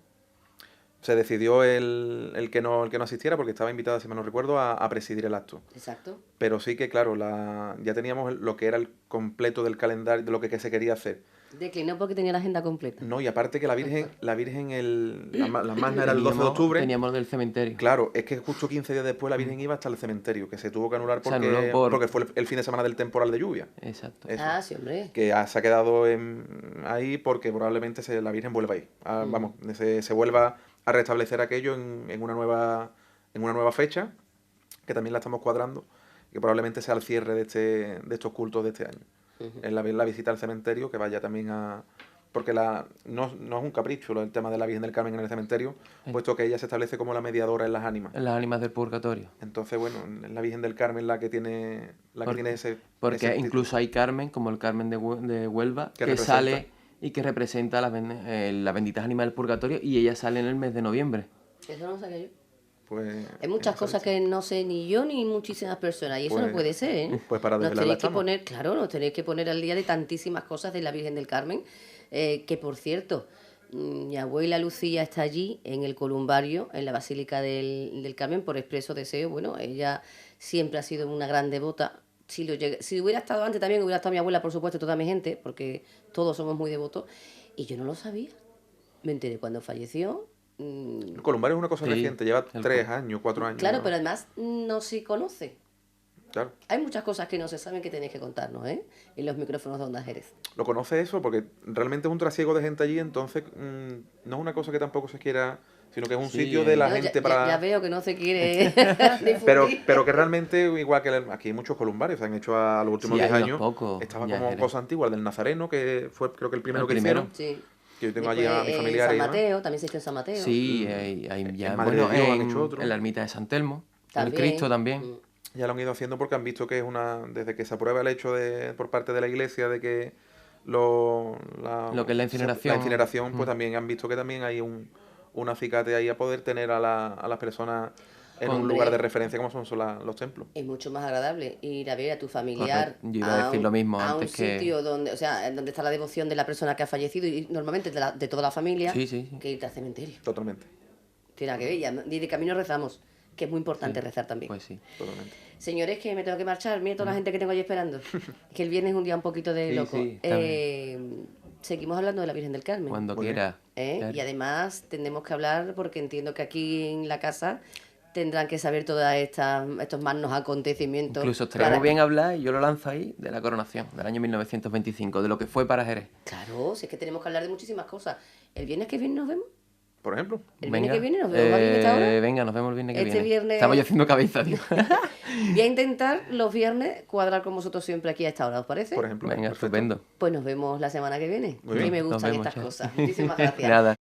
Se decidió el que no asistiera porque estaba invitada, si mal no recuerdo, a presidir el acto. Exacto. Pero sí que, claro, ya teníamos lo que era el completo del calendario, de lo que se quería hacer. Declinó porque tenía la agenda completa. No, y aparte que la Virgen la magna era el 12 de octubre. Teníamos del cementerio. Claro, es que justo 15 días después la Virgen iba hasta el cementerio, que se tuvo que anular Se anuló porque fue el fin de semana del temporal de lluvia. Exacto. Eso. Ah, sí, hombre. Que se ha quedado ahí porque probablemente la Virgen vuelva ahí. Vamos, se vuelva a restablecer aquello en una nueva fecha, que también la estamos cuadrando, que probablemente sea el cierre de estos cultos de este año. En la visita al cementerio, que vaya también a... Porque no es un capricho el tema de la Virgen del Carmen en el cementerio, puesto que ella se establece como la mediadora en las ánimas. En las ánimas del purgatorio. Entonces, bueno, es la Virgen del Carmen la que tiene ese... Porque ese título. incluso hay Carmen, como el Carmen de Huelva, Que que representa. sale y que representa las benditas ánimas del purgatorio y ella sale en el mes de noviembre. Eso no lo sabía yo. Pues, Hay muchas cosas que no sé ni yo ni muchísimas personas y eso no Pues- puede ser, ¿eh? pues para nos desvelarla tenéis que estamos. poner, claro, nos tenéis que poner al día de tantísimas cosas de la Virgen del Carmen, que por cierto, mi abuela Lucía está allí en el columbario, en la Basílica del Carmen, por expreso deseo. Bueno, ella siempre ha sido una gran devota. Si hubiera estado antes también, hubiera estado mi abuela, por supuesto, toda mi gente, porque todos somos muy devotos, y yo no lo sabía. Me enteré cuando falleció. El columbario es una cosa Sí, reciente, lleva el 3 años, 4 años. Claro, ¿no? pero además no se conoce. Claro. Hay muchas cosas que no se saben que tenéis que contarnos, ¿eh? En los micrófonos de Onda Jerez. Lo conoce eso porque realmente es un trasiego de gente allí, entonces no es una cosa que tampoco se quiera, sino que es un Sí, sitio de la No, gente ya, para... ya veo que no se quiere Pero, difundir. pero que realmente, igual que aquí hay muchos columbarios, se han hecho a los últimos Sí, 10 hay años. unos pocos, Estaba ya como Jerez. cosa antigua, el del Nazareno, que fue creo que el primero El que primero. hicieron. Sí. Que yo tengo Después, allí a mis en familiares. y San demás. Mateo, también se hizo en San Mateo. Sí, hay ya, En Madre de bueno, Dios han hecho otro. en la ermita de San Telmo, en el También. Cristo también. Ya lo han ido haciendo porque han visto que es desde que se aprueba el hecho por parte de la iglesia de que Lo que es la incineración. la incineración, pues también han visto que también hay un acicate ahí a poder tener a las personas en un Hombre. lugar de referencia como son los templos. Es mucho más agradable ir a ver a tu familiar Correcto. Yo iba a decir lo mismo a un antes que- sitio donde, o sea, donde está la devoción de la persona que ha fallecido y normalmente de toda la familia, Sí, sí, sí. que irte al cementerio. Totalmente, Tiene nada que ver, y de camino rezamos, que es muy importante rezar también. Pues sí. totalmente. Señores, que me tengo que marchar. Mira toda la gente que tengo ahí esperando. Que el viernes es un día un poquito de Sí, loco. sí, está Seguimos hablando de la Virgen del Carmen. Cuando Muy bien. quiera. ¿eh? Claro. Y además tendremos que hablar, porque entiendo que aquí en la casa tendrán que saber todos estos magnos acontecimientos. Incluso estaría muy bien hablar, y yo lo lanzo ahí, de la coronación, del año 1925, de lo que fue para Jerez. Claro, si es que tenemos que hablar de muchísimas cosas. ¿El viernes que viene nos vemos? por ejemplo. ¿El viernes que viene nos vemos aquí en esta hora? Venga, nos vemos el viernes que Este viene. viernes- Estamos ya haciendo cabeza, tío. Voy a intentar los viernes cuadrar con vosotros siempre aquí a esta hora, ¿os parece? Por ejemplo. Venga, perfecto. estupendo. Pues nos vemos la semana que viene. Muy Que bien. me Nos gustan vemos, estas chao. cosas. Muchísimas gracias. Nada.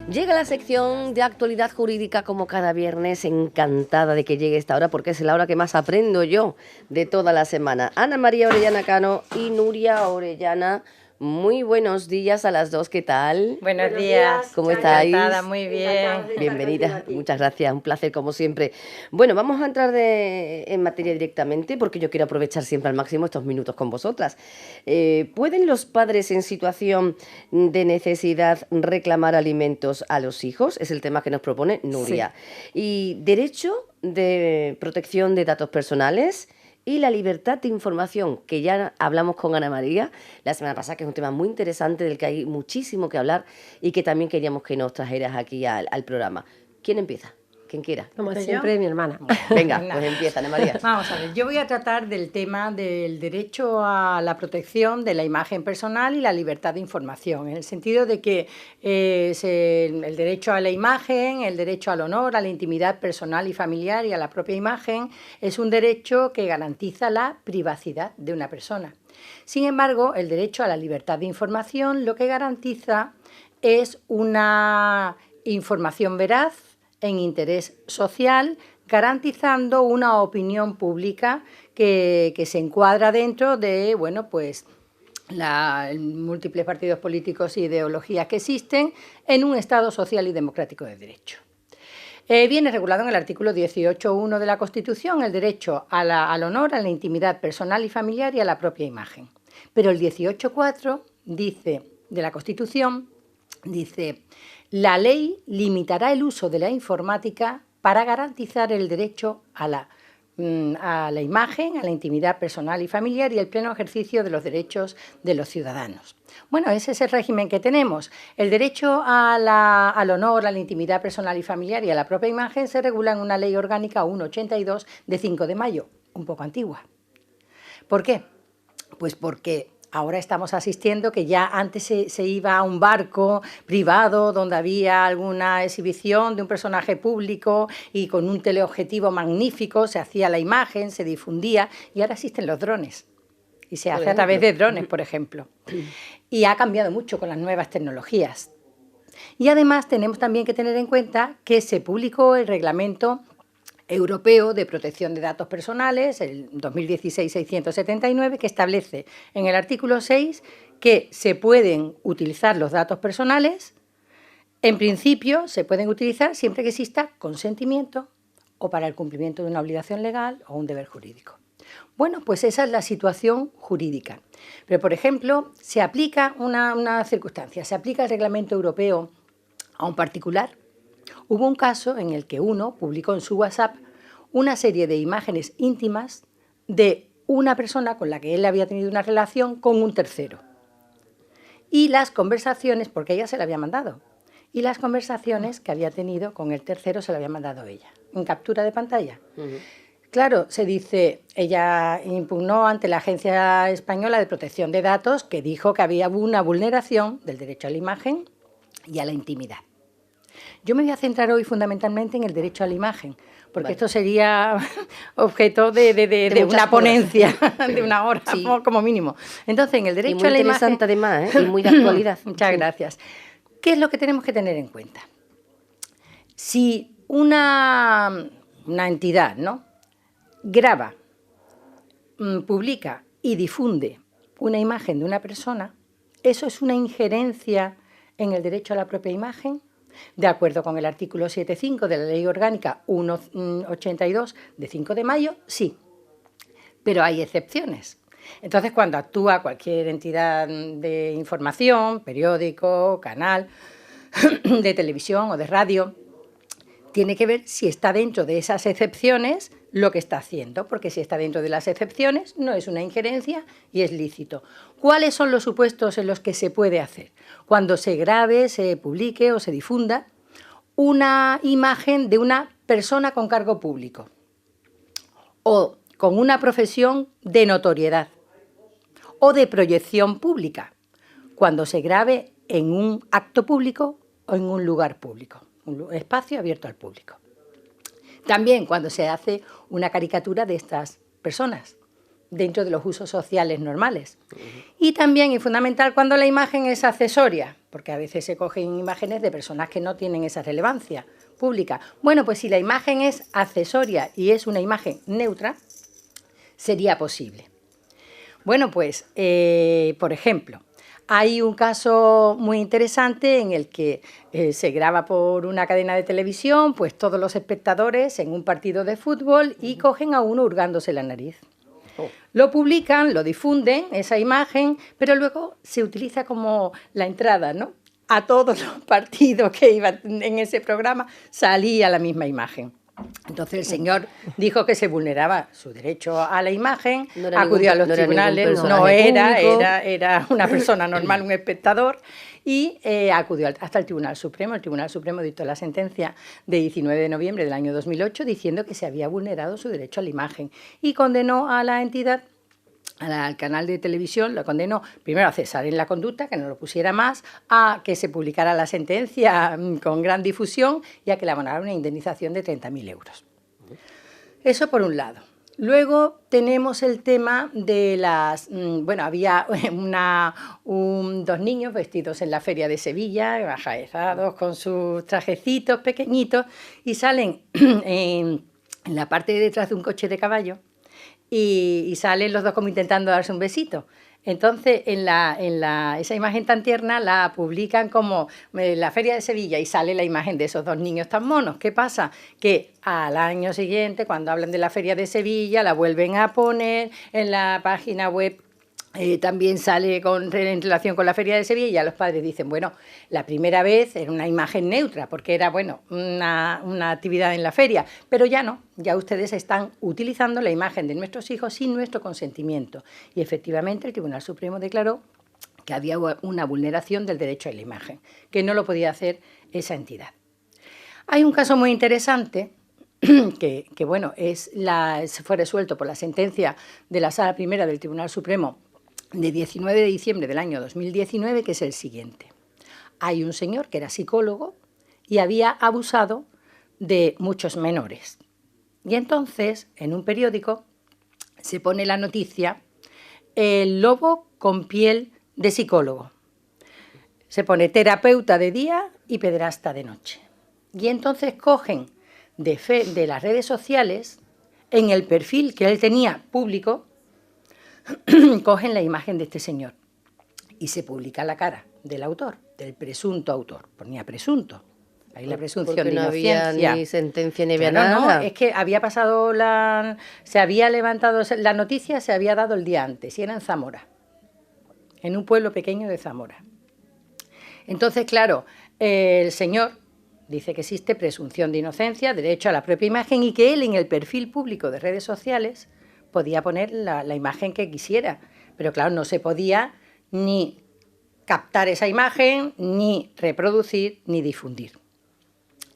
Llega la sección de actualidad jurídica como cada viernes, encantada de que llegue esta hora porque es la hora que más aprendo yo de toda la semana. Ana María Orellana Cano y Nuria Orellana, muy buenos días a las dos, ¿qué tal? Buenos días. ¿Cómo estáis? Encantada, muy bien. Bienvenida, muchas gracias, un placer como siempre. Bueno, vamos a entrar en materia directamente porque yo quiero aprovechar siempre al máximo estos minutos con vosotras. ¿Pueden los padres en situación de necesidad reclamar alimentos a los hijos? Es el tema que nos propone Nuria. Y derecho de protección de datos personales y la libertad de información, que ya hablamos con Ana María la semana pasada, que es un tema muy interesante del que hay muchísimo que hablar y que también queríamos que nos trajeras aquí al programa. ¿Quién empieza? Quien quiera. Como ¿Soy siempre, yo? mi hermana. Venga, Nada. pues empieza, Ana María. Vamos a ver, yo voy a tratar del tema del derecho a la protección de la imagen personal y la libertad de información, en el sentido de que el derecho a la imagen, el derecho al honor, a la intimidad personal y familiar y a la propia imagen es un derecho que garantiza la privacidad de una persona. Sin embargo, el derecho a la libertad de información lo que garantiza es una información veraz, en interés social, garantizando una opinión pública que se encuadra dentro de, bueno, pues múltiples partidos políticos e ideologías que existen en un Estado social y democrático de derecho. Viene regulado en el artículo 18.1 de la Constitución el derecho al honor, a la intimidad personal y familiar y a la propia imagen. Pero el 18.4 dice, de la Constitución, dice: la ley limitará el uso de la informática para garantizar el derecho a la imagen, a la intimidad personal y familiar y el pleno ejercicio de los derechos de los ciudadanos. Bueno, ese es el régimen que tenemos. El derecho al honor, a la intimidad personal y familiar y a la propia imagen se regula en una ley orgánica 182 de 5 de mayo, un poco antigua. ¿Por qué? Pues porque ahora estamos asistiendo que ya antes se iba a un barco privado donde había alguna exhibición de un personaje público y con un teleobjetivo magnífico se hacía la imagen, se difundía, y ahora existen los drones. Y se hace a través de drones, por ejemplo. Y ha cambiado mucho con las nuevas tecnologías. Y además tenemos también que tener en cuenta que se publicó el Reglamento Europeo de Protección de Datos Personales, el 2016-679, que establece en el artículo 6 que se pueden utilizar los datos personales. En principio, se pueden utilizar siempre que exista consentimiento o para el cumplimiento de una obligación legal o un deber jurídico. Bueno, pues esa es la situación jurídica. Pero, por ejemplo, se aplica una circunstancia, se aplica el Reglamento Europeo a un particular. Hubo un caso en el que uno publicó en su WhatsApp una serie de imágenes íntimas de una persona con la que él había tenido una relación con un tercero. Y las conversaciones, porque ella se la había mandado, y las conversaciones que había tenido con el tercero se la había mandado ella, en captura de pantalla. Claro, se dice, ella impugnó ante la Agencia Española de Protección de Datos que dijo que había una vulneración del derecho a la imagen y a la intimidad. Yo me voy a centrar hoy fundamentalmente en el derecho a la imagen, porque esto sería objeto de una ponencia de una hora, sí, como mínimo. Entonces, en el derecho a la imagen... Muy interesante además, y muy de actualidad. Muchas gracias. ¿Qué es lo que tenemos que tener en cuenta? Si una entidad, ¿no?, graba, publica y difunde una imagen de una persona, ¿eso es una injerencia en el derecho a la propia imagen? De acuerdo con el artículo 7.5 de la Ley Orgánica 182 de 5 de mayo, sí, pero hay excepciones. Entonces, cuando actúa cualquier entidad de información, periódico, canal de televisión o de radio, tiene que ver si está dentro de esas excepciones lo que está haciendo, porque si está dentro de las excepciones no es una injerencia y es lícito. ¿Cuáles son los supuestos en los que se puede hacer? Cuando se grabe, se publique o se difunda una imagen de una persona con cargo público o con una profesión de notoriedad o de proyección pública. Cuando se grabe en un acto público o en un lugar público, un espacio abierto al público. También cuando se hace una caricatura de estas personas dentro de los usos sociales normales. Y también, y fundamental, cuando la imagen es accesoria, porque a veces se cogen imágenes de personas que no tienen esa relevancia pública. Bueno, pues si la imagen es accesoria y es una imagen neutra, sería posible. Bueno, pues, por ejemplo, hay un caso muy interesante en el que se graba por una cadena de televisión, pues todos los espectadores en un partido de fútbol y cogen a uno hurgándose la nariz. Lo publican, lo difunden, esa imagen, pero luego se utiliza como la entrada, ¿no? A todos los partidos que iban en ese programa salía la misma imagen. Entonces el señor dijo que se vulneraba su derecho a la imagen, acudió a los tribunales, era una persona normal, un espectador, y acudió hasta el Tribunal Supremo. El Tribunal Supremo dictó la sentencia de 19 de noviembre del año 2008 diciendo que se había vulnerado su derecho a la imagen y condenó a la entidad, al canal de televisión, lo condenó primero a cesar en la conducta, que no lo pusiera más, a que se publicara la sentencia con gran difusión y a que le abonara una indemnización de 30.000 euros. Eso por un lado. Luego tenemos el tema de las... Bueno, había dos niños vestidos en la feria de Sevilla, ajaezados con sus trajecitos pequeñitos, y salen en la parte de detrás de un coche de caballo, y salen los dos como intentando darse un besito. Entonces, esa imagen tan tierna la publican como la Feria de Sevilla y sale la imagen de esos dos niños tan monos. ¿Qué pasa? Que al año siguiente, cuando hablan de la Feria de Sevilla, la vuelven a poner en la página web. También sale en relación con la Feria de Sevilla y ya los padres dicen, bueno, la primera vez era una imagen neutra porque era, bueno, una actividad en la feria, pero ya no, ya ustedes están utilizando la imagen de nuestros hijos sin nuestro consentimiento. Y efectivamente el Tribunal Supremo declaró que había una vulneración del derecho a la imagen, que no lo podía hacer esa entidad. Hay un caso muy interesante que bueno, fue resuelto por la sentencia de la Sala Primera del Tribunal Supremo de 19 de diciembre del año 2019, que es el siguiente. Hay un señor que era psicólogo y había abusado de muchos menores. Y entonces, en un periódico, se pone la noticia, el lobo con piel de psicólogo. Se pone terapeuta de día y pederasta de noche. Y entonces cogen de las redes sociales, en el perfil que él tenía público, cogen la imagen de este señor y se publica la cara del autor, del presunto autor. Ponía presunto. Ahí la presunción de inocencia. No había ni sentencia ni había nada. nada. No, es que había pasado se había levantado la noticia, se había dado el día antes y era en Zamora, en un pueblo pequeño de Zamora. Entonces, claro, el señor dice que existe presunción de inocencia, derecho a la propia imagen y que él en el perfil público de redes sociales podía poner la imagen que quisiera, pero claro, no se podía ni captar esa imagen, ni reproducir, ni difundir.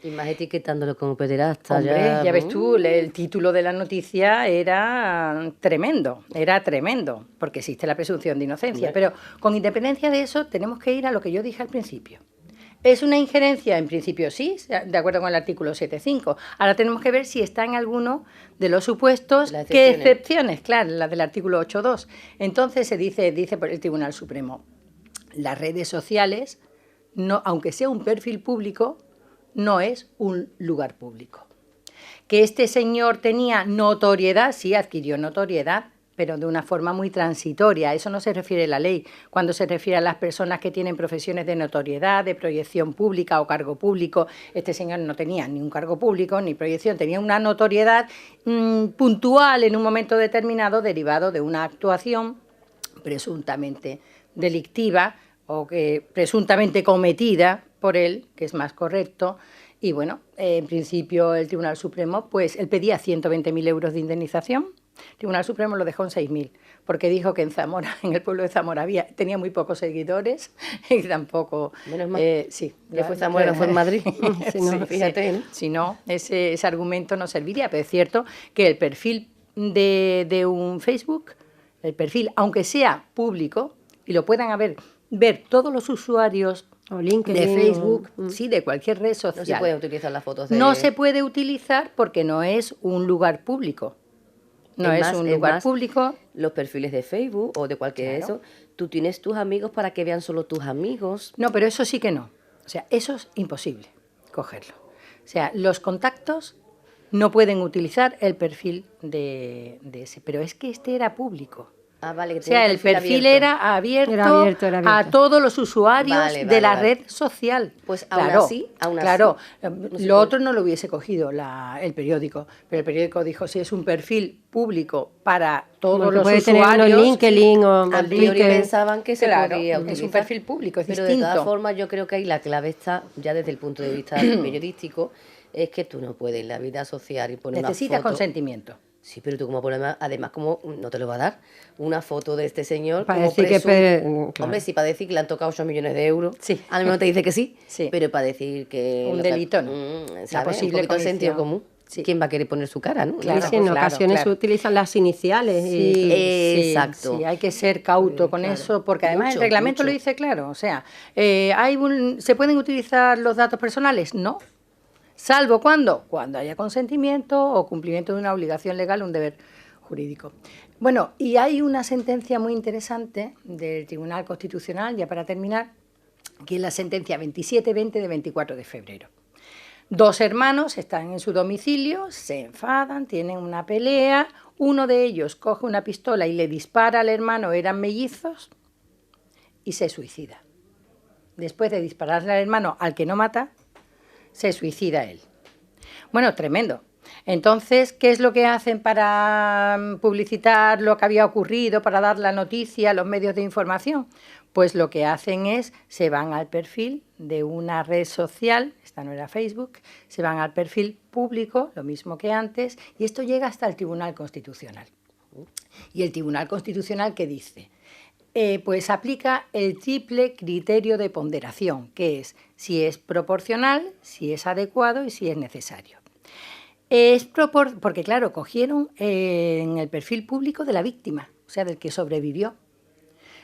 Y más etiquetándolo como pederasta. Hombre, ya ves tú, el título de la noticia era tremendo, porque existe la presunción de inocencia. Pero con independencia de eso, tenemos que ir a lo que yo dije al principio. ¿Es una injerencia? En principio sí, de acuerdo con el artículo 7.5. Ahora tenemos que ver si está en alguno de los supuestos, qué excepciones, claro, la del artículo 8.2. Entonces se dice por el Tribunal Supremo, las redes sociales, no, aunque sea un perfil público, no es un lugar público. Que este señor tenía notoriedad, sí, adquirió notoriedad, pero de una forma muy transitoria. A eso no se refiere la ley. Cuando se refiere a las personas que tienen profesiones de notoriedad, de proyección pública o cargo público, este señor no tenía ni un cargo público ni proyección, tenía una notoriedad puntual en un momento determinado derivado de una actuación presuntamente delictiva o que presuntamente cometida por él, que es más correcto. Y bueno, en principio el Tribunal Supremo, pues él pedía 120.000 euros de indemnización. El Tribunal Supremo lo dejó en 6.000, porque dijo que en Zamora, en el pueblo de Zamora, tenía muy pocos seguidores y tampoco... Menos mal. Sí, que fue Zamora, fue en Madrid. Si no, fíjate, ¿no? Si no, ese argumento no serviría, pero es cierto que el perfil de un Facebook, el perfil, aunque sea público, y lo puedan haber ver todos los usuarios O de LinkedIn. Facebook, o- sí, de cualquier red social. No se pueden utilizar las fotos de... No se puede utilizar porque no es un lugar público. No Es es, más- un es lugar más, público. Los perfiles de Facebook o de cualquier Claro. eso, tú tienes tus amigos para que vean solo tus amigos. No, pero eso sí que no. O sea, eso es imposible cogerlo. O sea, los contactos no pueden utilizar el perfil de ese. Pero es que este era público. Ah, vale, que O sea, tiene el perfil abierto. era abierto, Era abierto. a todos los usuarios Vale, de vale, la vale. red social. Pues aún claro, así, claro, no se lo puede. otro no lo hubiese cogido el periódico, pero el periódico dijo, si es un perfil público para todos Como que los puede tener usuarios... unos LinkedIn o A priori Twitter. pensaban que se Claro, podía es un utilizar. perfil público, es Pero de distinto. todas formas yo creo que ahí la clave está, ya desde el punto de vista periodístico, es que tú no puedes en la vida asociar y poner Necesitas una foto. consentimiento. Sí, pero tú como pones, además como no te lo va a dar una foto de este señor Para como decir que presunto- claro. Hombre, sí, para decir que le han tocado 8 millones de euros, Sí. a lo mejor te dice que sí, Sí. pero para decir que... Un lo que- delito, ¿no? ¿sabes? La posible Un poquito de sentido comisión. común. Sí. ¿Quién va a querer poner su cara, no? Claro, Sí, sí, en claro, ocasiones claro. se utilizan las iniciales. y- Sí, Exacto. sí, hay que ser cauto con eso, porque además Mucho, el reglamento mucho. lo dice claro. O sea, ¿se pueden utilizar los datos personales? No. ¿Salvo cuándo? Cuando haya consentimiento o cumplimiento de una obligación legal o un deber jurídico. Bueno, y hay una sentencia muy interesante del Tribunal Constitucional, ya para terminar, que es la sentencia 2720 de 24 de febrero. Dos hermanos están en su domicilio, se enfadan, tienen una pelea, uno de ellos coge una pistola y le dispara al hermano, eran mellizos, y se suicida. Después de dispararle al hermano, al que no mata, se suicida él. Bueno, tremendo. Entonces, ¿qué es lo que hacen para publicitar lo que había ocurrido, para dar la noticia a los medios de información? Pues lo que hacen es, se van al perfil de una red social, esta no era Facebook, se van al perfil público, lo mismo que antes, y esto llega hasta el Tribunal Constitucional. Y el Tribunal Constitucional, ¿qué dice? Pues aplica el triple criterio de ponderación, que es si es proporcional, si es adecuado y si es necesario. Porque claro, cogieron en el perfil público de la víctima, o sea, del que sobrevivió.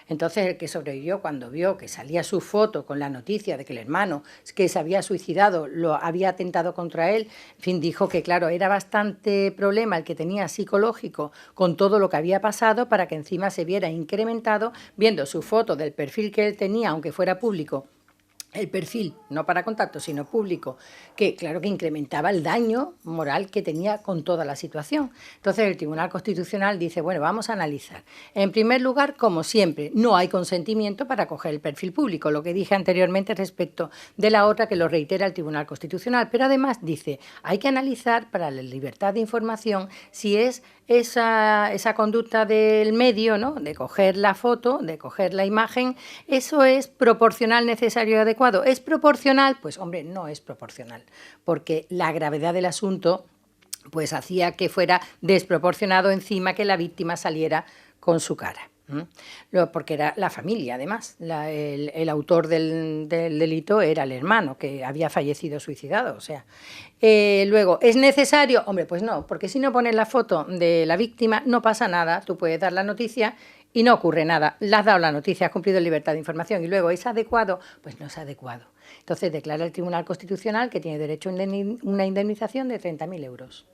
Entonces el que sobrevivió, cuando vio que salía su foto con la noticia de que el hermano que se había suicidado lo había atentado contra él, en fin, dijo que claro, era bastante problema el que tenía psicológico con todo lo que había pasado para que encima se viera incrementado viendo su foto del perfil que él tenía, aunque fuera público, el perfil, no para contacto, sino público, que claro que incrementaba el daño moral que tenía con toda la situación. Entonces el Tribunal Constitucional dice, bueno, vamos a analizar. En primer lugar, como siempre, no hay consentimiento para coger el perfil público, lo que dije anteriormente respecto de la otra que lo reitera el Tribunal Constitucional, pero además dice, hay que analizar para la libertad de información si es esa conducta del medio, ¿no?, de coger la foto, de coger la imagen, eso es proporcional, necesario y adecuado. ¿Es proporcional? Pues hombre, no es proporcional, porque la gravedad del asunto pues hacía que fuera desproporcionado encima que la víctima saliera con su cara. Porque era la familia, además. El autor del delito era el hermano, que había fallecido suicidado. O sea, luego, ¿es necesario? Hombre, pues no, porque si no pones la foto de la víctima, no pasa nada. Tú puedes dar la noticia y no ocurre nada. Le has dado la noticia, has cumplido libertad de información. Y luego, ¿es adecuado? Pues no es adecuado. Entonces, declara el Tribunal Constitucional que tiene derecho a una indemnización de 30.000 euros.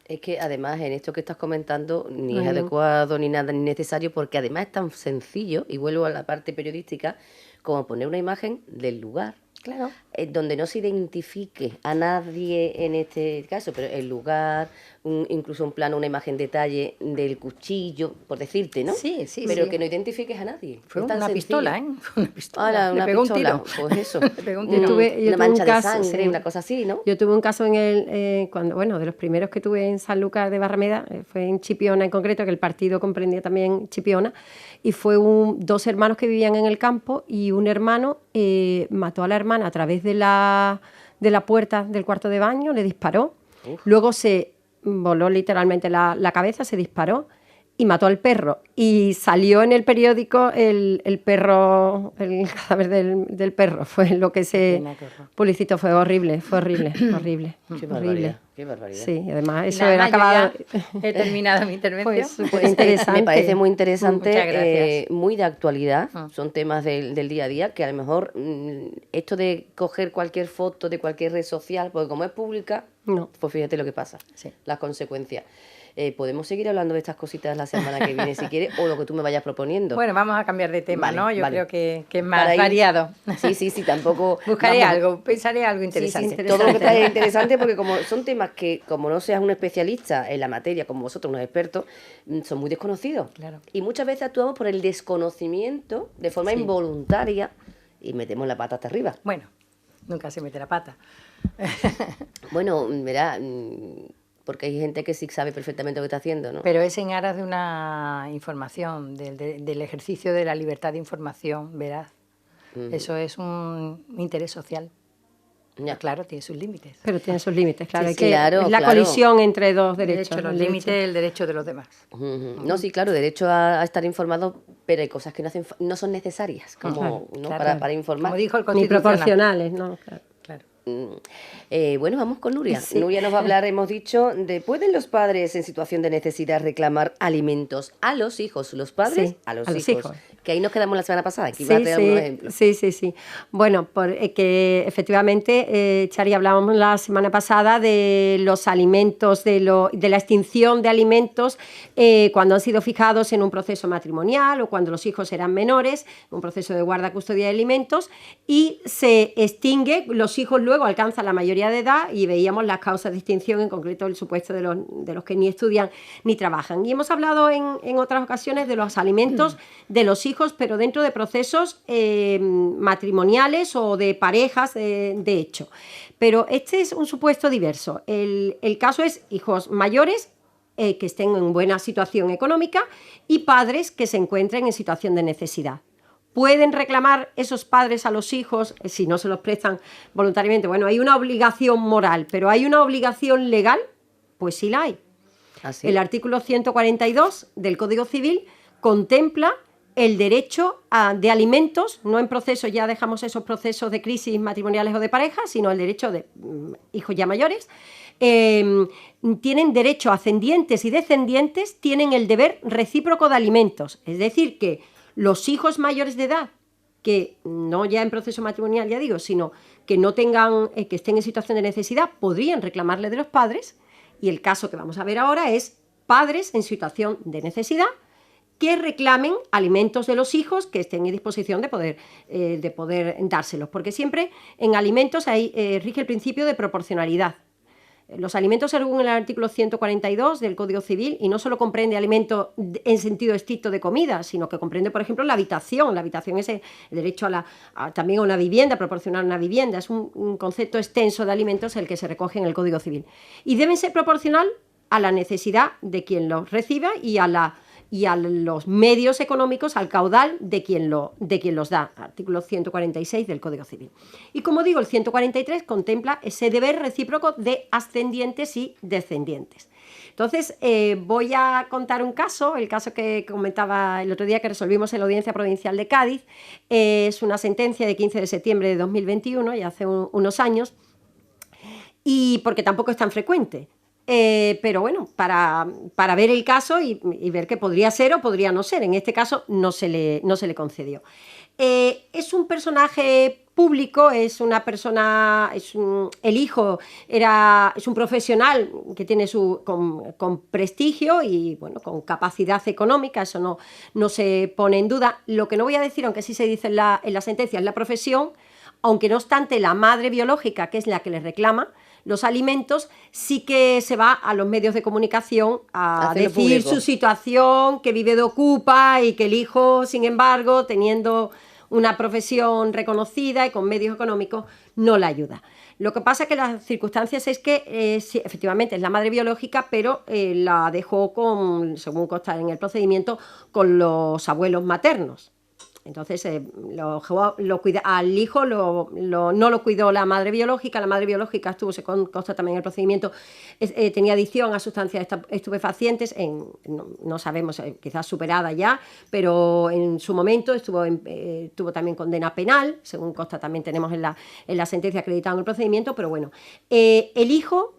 Es que además en esto que estás comentando ni es Bueno. adecuado ni nada ni necesario porque además es tan sencillo, y vuelvo a la parte periodística, como poner una imagen del lugar. Claro. Donde no se identifique a nadie en este caso, pero el lugar, incluso un plano, una imagen detalle del cuchillo, por decirte, ¿no? Sí, sí, pero sí. que no identifiques a nadie. Fue Es tan una sencillo. pistola, ¿eh? Fue una pistola. Ahora, Le una pegó pistola, un tiro. pues eso. Le pegó un Yo tiro. tuve Una un mancha de caso, sangre, sí. una cosa así, ¿no? Yo tuve un caso cuando de los primeros que tuve en Sanlúcar de Barrameda, fue en Chipiona en concreto, que el partido comprendía también Chipiona, y fue dos hermanos que vivían en el campo y un hermano mató a la hermana a través de la puerta del cuarto de baño, le disparó, luego se voló literalmente la cabeza, se disparó, y mató al perro. Y salió en el periódico el perro, el cadáver del perro. Fue lo que se publicitó. Fue horrible, horrible. Qué barbaridad, qué barbaridad. Sí, además Y eso nada era más, yo acabado. ya he terminado mi intervención. Pues súper interesante. Me parece muy Muchas interesante, gracias. muy de actualidad. Ah. Son temas del día a día que a lo mejor esto de coger cualquier foto de cualquier red social, porque como es pública, No. pues fíjate lo que pasa, Sí. las consecuencias. Podemos seguir hablando de estas cositas la semana que viene si quieres, o lo que tú me vayas proponiendo. Bueno, vamos a cambiar de tema, Vale, ¿no? Yo vale. creo que es Para más ir- variado. Sí, tampoco... Buscaré vamos- algo, pensaré algo Sí, interesante. todo lo que traes es interesante porque como son temas que, como no seas un especialista en la materia, como vosotros, unos expertos, son muy desconocidos. Claro. Y muchas veces actuamos por el desconocimiento, de forma Sí. involuntaria, y metemos la pata hasta arriba. Bueno, nunca se mete la pata. Bueno, verá, porque hay gente que sí sabe perfectamente lo que está haciendo, ¿no? Pero es en aras de una información, del ejercicio de la libertad de información, veraz. Eso es un interés social. Ya. Claro, tiene sus límites. Pero tiene sus límites, claro. Sí, hay que- claro, es la claro. colisión entre dos derechos. Derecho, los el derecho- límites, el derecho de los demás. Ujú. No, sí, claro, derecho a estar informado, pero hay cosas que no son necesarias, como Claro, ¿no? claro. para informar. Como dijo el Ni Constitucional. proporcionales, ¿no? Claro. Claro. Bueno, vamos con Nuria. Sí. Nuria nos va a hablar, hemos dicho, de ¿pueden los padres en situación de necesidad reclamar alimentos a los hijos? Los padres Sí, a los a los hijos. hijos. Que ahí nos quedamos la semana pasada, aquí va a traer algunos ejemplos. Sí. Bueno, que efectivamente, Chari, hablábamos la semana pasada de los alimentos, de la extinción de alimentos cuando han sido fijados en un proceso matrimonial o cuando los hijos eran menores, un proceso de guarda, custodia de alimentos, y se extingue, los hijos luego alcanzan la mayoría de edad y veíamos las causas de extinción, en concreto el supuesto de los que ni estudian ni trabajan. Y hemos hablado en otras ocasiones de los alimentos de los hijos, pero dentro de procesos matrimoniales o de parejas de hecho. Pero este es un supuesto diverso. El caso es hijos mayores que estén en buena situación económica y padres que se encuentren en situación de necesidad. ¿Pueden reclamar esos padres a los hijos si no se los prestan voluntariamente? Bueno, hay una obligación moral, pero ¿hay una obligación legal? Pues sí la hay. Así. El artículo 142 del Código Civil contempla el derecho de alimentos, no en procesos, ya dejamos esos procesos de crisis matrimoniales o de pareja, sino el derecho de hijos ya mayores. Tienen derecho ascendientes y descendientes, tienen el deber recíproco de alimentos. Es decir, que los hijos mayores de edad, que no ya en proceso matrimonial, ya digo, sino que no tengan, que estén en situación de necesidad, podrían reclamarle de los padres. Y el caso que vamos a ver ahora es padres en situación de necesidad que reclamen alimentos de los hijos que estén en disposición de poder dárselos. Porque siempre en alimentos rige el principio de proporcionalidad. Los alimentos, según el artículo 142 del Código Civil, y no solo comprende alimentos en sentido estricto de comida, sino que comprende, por ejemplo, la habitación. La habitación es el derecho también a una vivienda, proporcionar una vivienda. Es un concepto extenso de alimentos el que se recoge en el Código Civil. Y deben ser proporcional a la necesidad de quien los reciba y a los medios económicos, al caudal de quien los da, artículo 146 del Código Civil. Y como digo, el 143 contempla ese deber recíproco de ascendientes y descendientes. Entonces, voy a contar un caso, el caso que comentaba el otro día que resolvimos en la Audiencia Provincial de Cádiz. Es una sentencia de 15 de septiembre de 2021, ya hace unos años, y porque tampoco es tan frecuente. Pero bueno, para ver el caso y ver que podría ser o podría no ser. En este caso no se le concedió. Es un personaje público, es una persona, el hijo es un profesional que tiene con prestigio y bueno, con capacidad económica, eso no se pone en duda. Lo que no voy a decir, aunque sí se dice en la sentencia, es la profesión, aunque no obstante la madre biológica, que es la que le reclama los alimentos, sí que se va a los medios de comunicación a Hacerlo decir público. su situación, que vive de ocupa y que el hijo, sin embargo, teniendo una profesión reconocida y con medios económicos, no la ayuda. Lo que pasa es que las circunstancias es que sí, efectivamente es la madre biológica, pero la dejó según consta en el procedimiento, con los abuelos maternos. Entonces, al hijo no lo cuidó la madre biológica estuvo, se consta también en el procedimiento, tenía adicción a sustancias estupefacientes, no sabemos, quizás superada ya, pero en su momento tuvo también condena penal, según consta también tenemos en la sentencia acreditada en el procedimiento, pero bueno, el hijo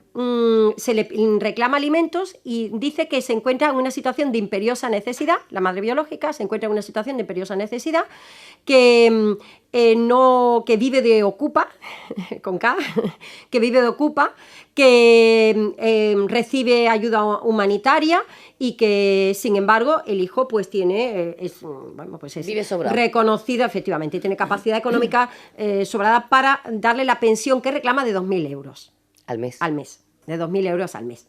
se le reclama alimentos y dice que se encuentra en una situación de imperiosa necesidad, la madre biológica se encuentra en una situación de imperiosa necesidad, que vive de ocupa, con K, que vive de ocupa, que recibe ayuda humanitaria y que, sin embargo, el hijo pues es vive sobrado, reconocido efectivamente y tiene capacidad económica sobrada para darle la pensión que reclama de 2.000 euros. Al mes. De 2.000 euros al mes.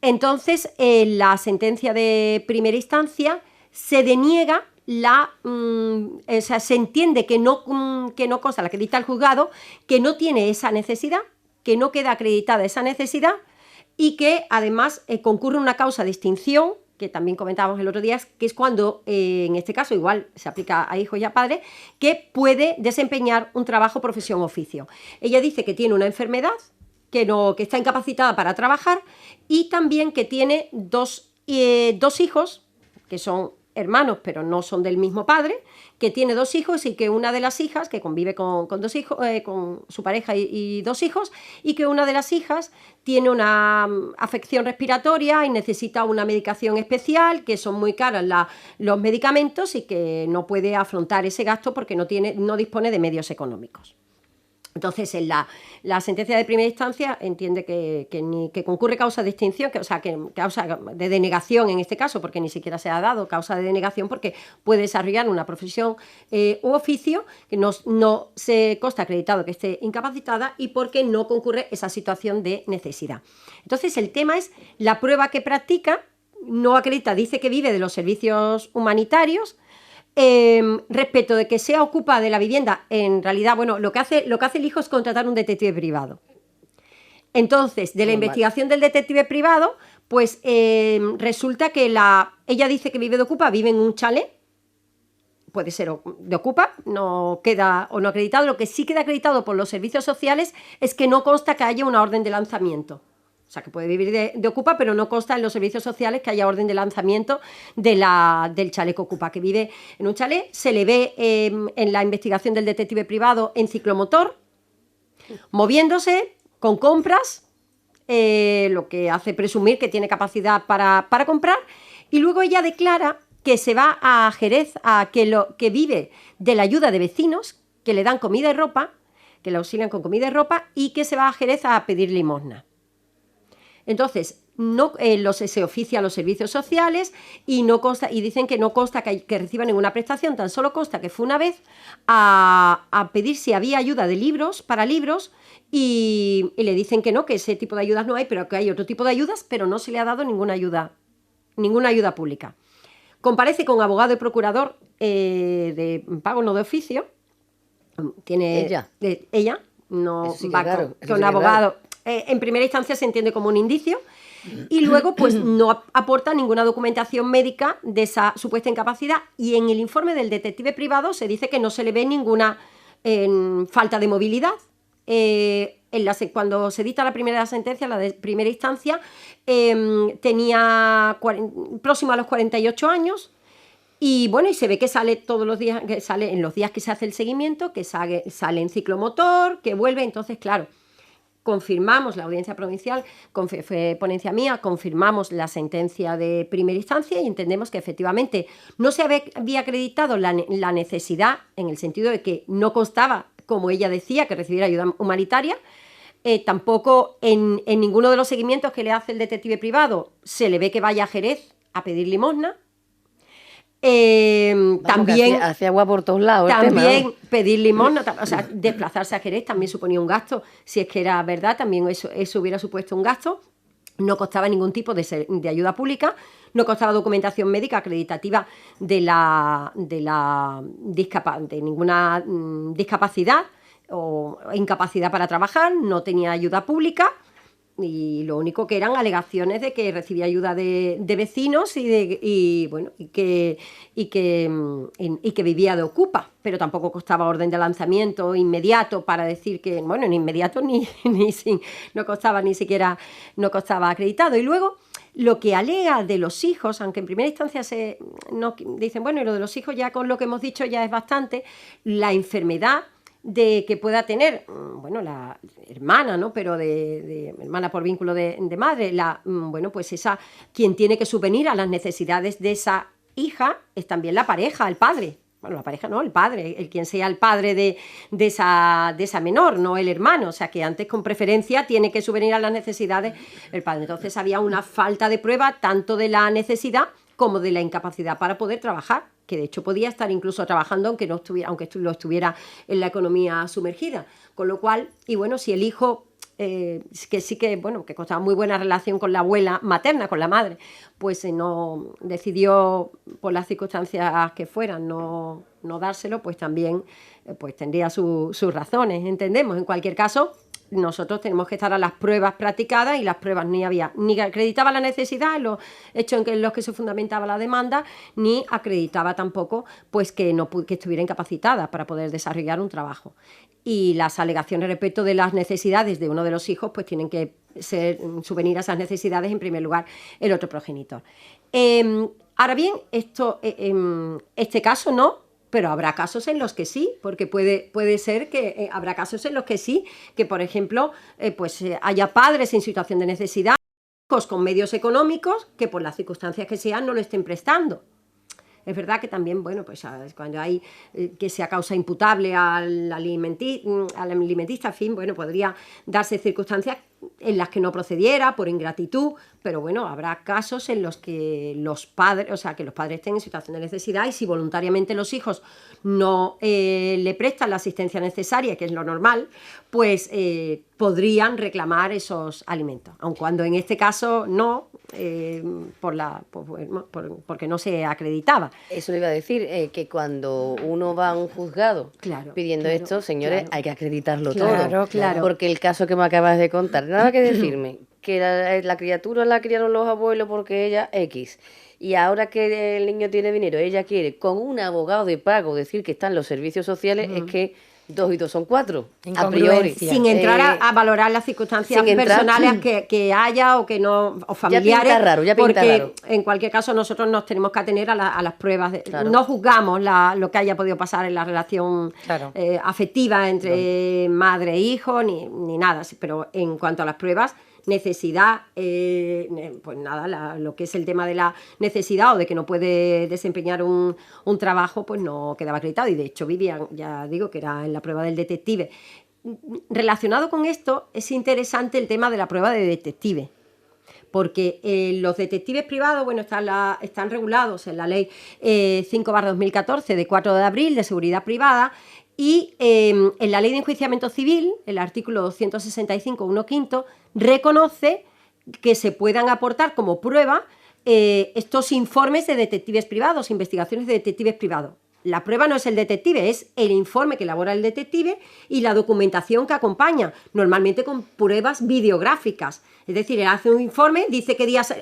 Entonces, la sentencia de primera instancia se deniega o sea, se entiende que no consta, la que dicta el juzgado, que no tiene esa necesidad, que no queda acreditada esa necesidad y que además concurre una causa de extinción, que también comentábamos el otro día, que es cuando, en este caso igual se aplica a hijos y a padres, que puede desempeñar un trabajo, profesión, oficio. Ella dice que tiene una enfermedad, que está incapacitada para trabajar y también que tiene dos hijos, que son hermanos pero no son del mismo padre, que tiene 2 hijos y que una de las hijas, que convive con 2 hijos, con su pareja y 2 hijos, y que una de las hijas tiene una afección respiratoria y necesita una medicación especial, que son muy caros los medicamentos y que no puede afrontar ese gasto porque no dispone de medios económicos. Entonces, en la sentencia de primera instancia entiende que concurre causa de extinción, o sea, que causa de denegación en este caso, porque ni siquiera se ha dado causa de denegación, porque puede desarrollar una profesión u oficio que no se consta acreditado que esté incapacitada y porque no concurre esa situación de necesidad. Entonces, el tema es la prueba que practica, no acredita, dice que vive de los servicios humanitarios. Respecto de que sea ocupa de la vivienda, en realidad, bueno, lo que hace el hijo es contratar un detective privado. Entonces, de la investigación del detective privado, pues resulta que ella dice que vive de ocupa, vive en un chalet, puede ser de ocupa, no queda o no acreditado. Lo que sí queda acreditado por los servicios sociales es que no consta que haya una orden de lanzamiento. O sea, que puede vivir de ocupa, pero no consta en los servicios sociales que haya orden de lanzamiento del chalet que ocupa, que vive en un chalet. Se le ve en la investigación del detective privado en ciclomotor, moviéndose con compras, lo que hace presumir que tiene capacidad para comprar. Y luego ella declara que se va a Jerez, que vive de la ayuda de vecinos, que le dan comida y ropa, que le auxilian con comida y ropa, y que se va a Jerez a pedir limosna. Entonces, se oficia a los servicios sociales y dicen que no consta que reciba ninguna prestación, tan solo consta que fue una vez a pedir si había ayuda de libros, para libros, y le dicen que no, que ese tipo de ayudas no hay, pero que hay otro tipo de ayudas, pero no se le ha dado ninguna ayuda pública. Comparece con abogado y procurador de pago, no de oficio. Ella no sí va claro, con abogado. En primera instancia se entiende como un indicio y luego pues no aporta ninguna documentación médica de esa supuesta incapacidad, y en el informe del detective privado se dice que no se le ve ninguna falta de movilidad. Cuando se dicta la primera sentencia, la de primera instancia, tenía próximo a los 48 años. Y bueno, y se ve que sale todos los días, que sale en los días que se hace el seguimiento, que sale en ciclomotor, que vuelve. Entonces, claro, confirmamos la audiencia provincial, fue ponencia mía, confirmamos la sentencia de primera instancia y entendemos que efectivamente no se había acreditado la necesidad, en el sentido de que no constaba, como ella decía, que recibiera ayuda humanitaria. Tampoco en ninguno de los seguimientos que le hace el detective privado se le ve que vaya a Jerez a pedir limosna. También hacia agua por todos lados. También pedir limosna, o sea, desplazarse a Jerez también suponía un gasto. Si es que era verdad, también eso hubiera supuesto un gasto. No costaba ningún tipo de ayuda pública, no costaba documentación médica acreditativa de ninguna discapacidad o incapacidad para trabajar, no tenía ayuda pública. y lo único que eran alegaciones de que recibía ayuda de vecinos y que vivía de ocupa, pero tampoco costaba orden de lanzamiento inmediato para decir que, bueno, ni inmediato no costaba ni siquiera, no costaba acreditado. Y luego lo que alega de los hijos, aunque en primera instancia dicen, bueno, y lo de los hijos ya con lo que hemos dicho ya es bastante, la enfermedad de que pueda tener, bueno, la hermana, ¿no? Pero de hermana por vínculo de madre, pues quien tiene que subvenir a las necesidades de esa hija es también la pareja, el padre. Bueno, la pareja no, el padre, quien sea el padre de esa menor, no el hermano. O sea, que antes con preferencia tiene que subvenir a las necesidades el padre. Entonces había una falta de prueba tanto de la necesidad como de la incapacidad para poder trabajar, que de hecho podía estar incluso trabajando aunque lo estuviera en la economía sumergida. Con lo cual, y bueno, si el hijo, que sí que, bueno, que constaba muy buena relación con la abuela materna, con la madre, pues no decidió, por las circunstancias que fueran, no dárselo, pues también pues tendría sus razones, entendemos. En cualquier caso, nosotros tenemos que estar a las pruebas practicadas y las pruebas ni acreditaba la necesidad en los hechos en los que se fundamentaba la demanda, ni acreditaba tampoco pues que estuviera incapacitada para poder desarrollar un trabajo. Y las alegaciones respecto de las necesidades de uno de los hijos pues tienen que subvenir a esas necesidades en primer lugar el otro progenitor. Ahora bien, este caso no, pero habrá casos en los que sí, porque puede ser que habrá casos en los que sí, que por ejemplo haya padres en situación de necesidad, hijos con medios económicos, que por las circunstancias que sean no lo estén prestando. Es verdad que también, bueno, pues cuando hay que sea causa imputable al alimentista, en fin, bueno, podría darse circunstancias en las que no procediera por ingratitud, pero bueno, habrá casos en los que los padres estén en situación de necesidad y si voluntariamente los hijos no le prestan la asistencia necesaria, que es lo normal, pues podrían reclamar esos alimentos, aun cuando en este caso no, porque no se acreditaba. Eso le iba a decir, que cuando uno va a un juzgado pidiendo esto, señores, hay que acreditarlo todo. Claro. Porque el caso que me acabas de contar, nada que decirme, que la criatura la criaron los abuelos porque ella X, y ahora que el niño tiene dinero, ella quiere con un abogado de pago decir que están los servicios sociales, es que 2 y 2 son 4, a priori. Sin entrar a valorar las circunstancias personales que haya o que no, o familiares. Ya pinta raro. En cualquier caso nosotros nos tenemos que atener a las pruebas. No juzgamos lo que haya podido pasar en la relación afectiva entre madre e hijo, ni nada. Pero en cuanto a las pruebas, necesidad, pues nada, lo que es el tema de la necesidad o de que no puede desempeñar un trabajo, pues no quedaba acreditado y de hecho vivían, ya digo que era en la prueba del detective. Relacionado con esto es interesante el tema de la prueba de detective, porque los detectives privados, bueno, están regulados en la ley 5/2014 de 4 de abril de seguridad privada. Y en la ley de enjuiciamiento civil, el artículo 265, 1/5, reconoce que se puedan aportar como prueba estos informes de detectives privados, investigaciones de detectives privados. La prueba no es el detective, es el informe que elabora el detective y la documentación que acompaña, normalmente con pruebas videográficas. Es decir, él hace un informe, dice qué días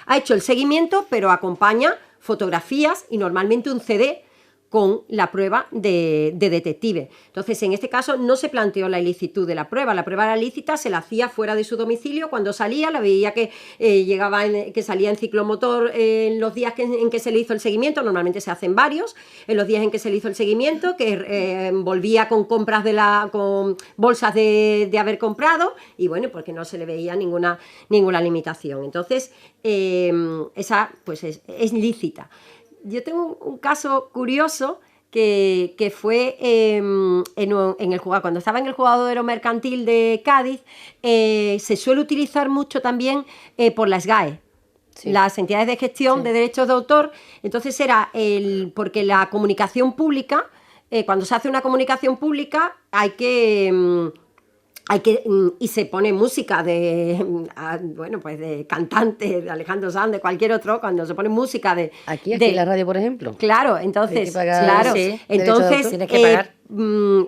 ha hecho el seguimiento, pero acompaña fotografías y normalmente un CD con la prueba de detective. Entonces, en este caso no se planteó la ilicitud de la prueba era lícita, se la hacía fuera de su domicilio, cuando salía, la veía que que salía en ciclomotor en los días en que se le hizo el seguimiento, normalmente se hacen varios, en los días en que se le hizo el seguimiento, que volvía con compras con bolsas de haber comprado, y bueno, porque no se le veía ninguna limitación. Entonces, esa pues es lícita. Yo tengo un caso curioso que fue en el juzgado. Cuando estaba en el juzgado mercantil de Cádiz, se suele utilizar mucho también por las SGAE, las entidades de gestión de derechos de autor. Entonces porque la comunicación pública, cuando se hace una comunicación pública, y se pone música de cantantes, de Alejandro Sanz, de cualquier otro, cuando se pone música aquí en la radio, por ejemplo. Claro, entonces, tienes que pagar.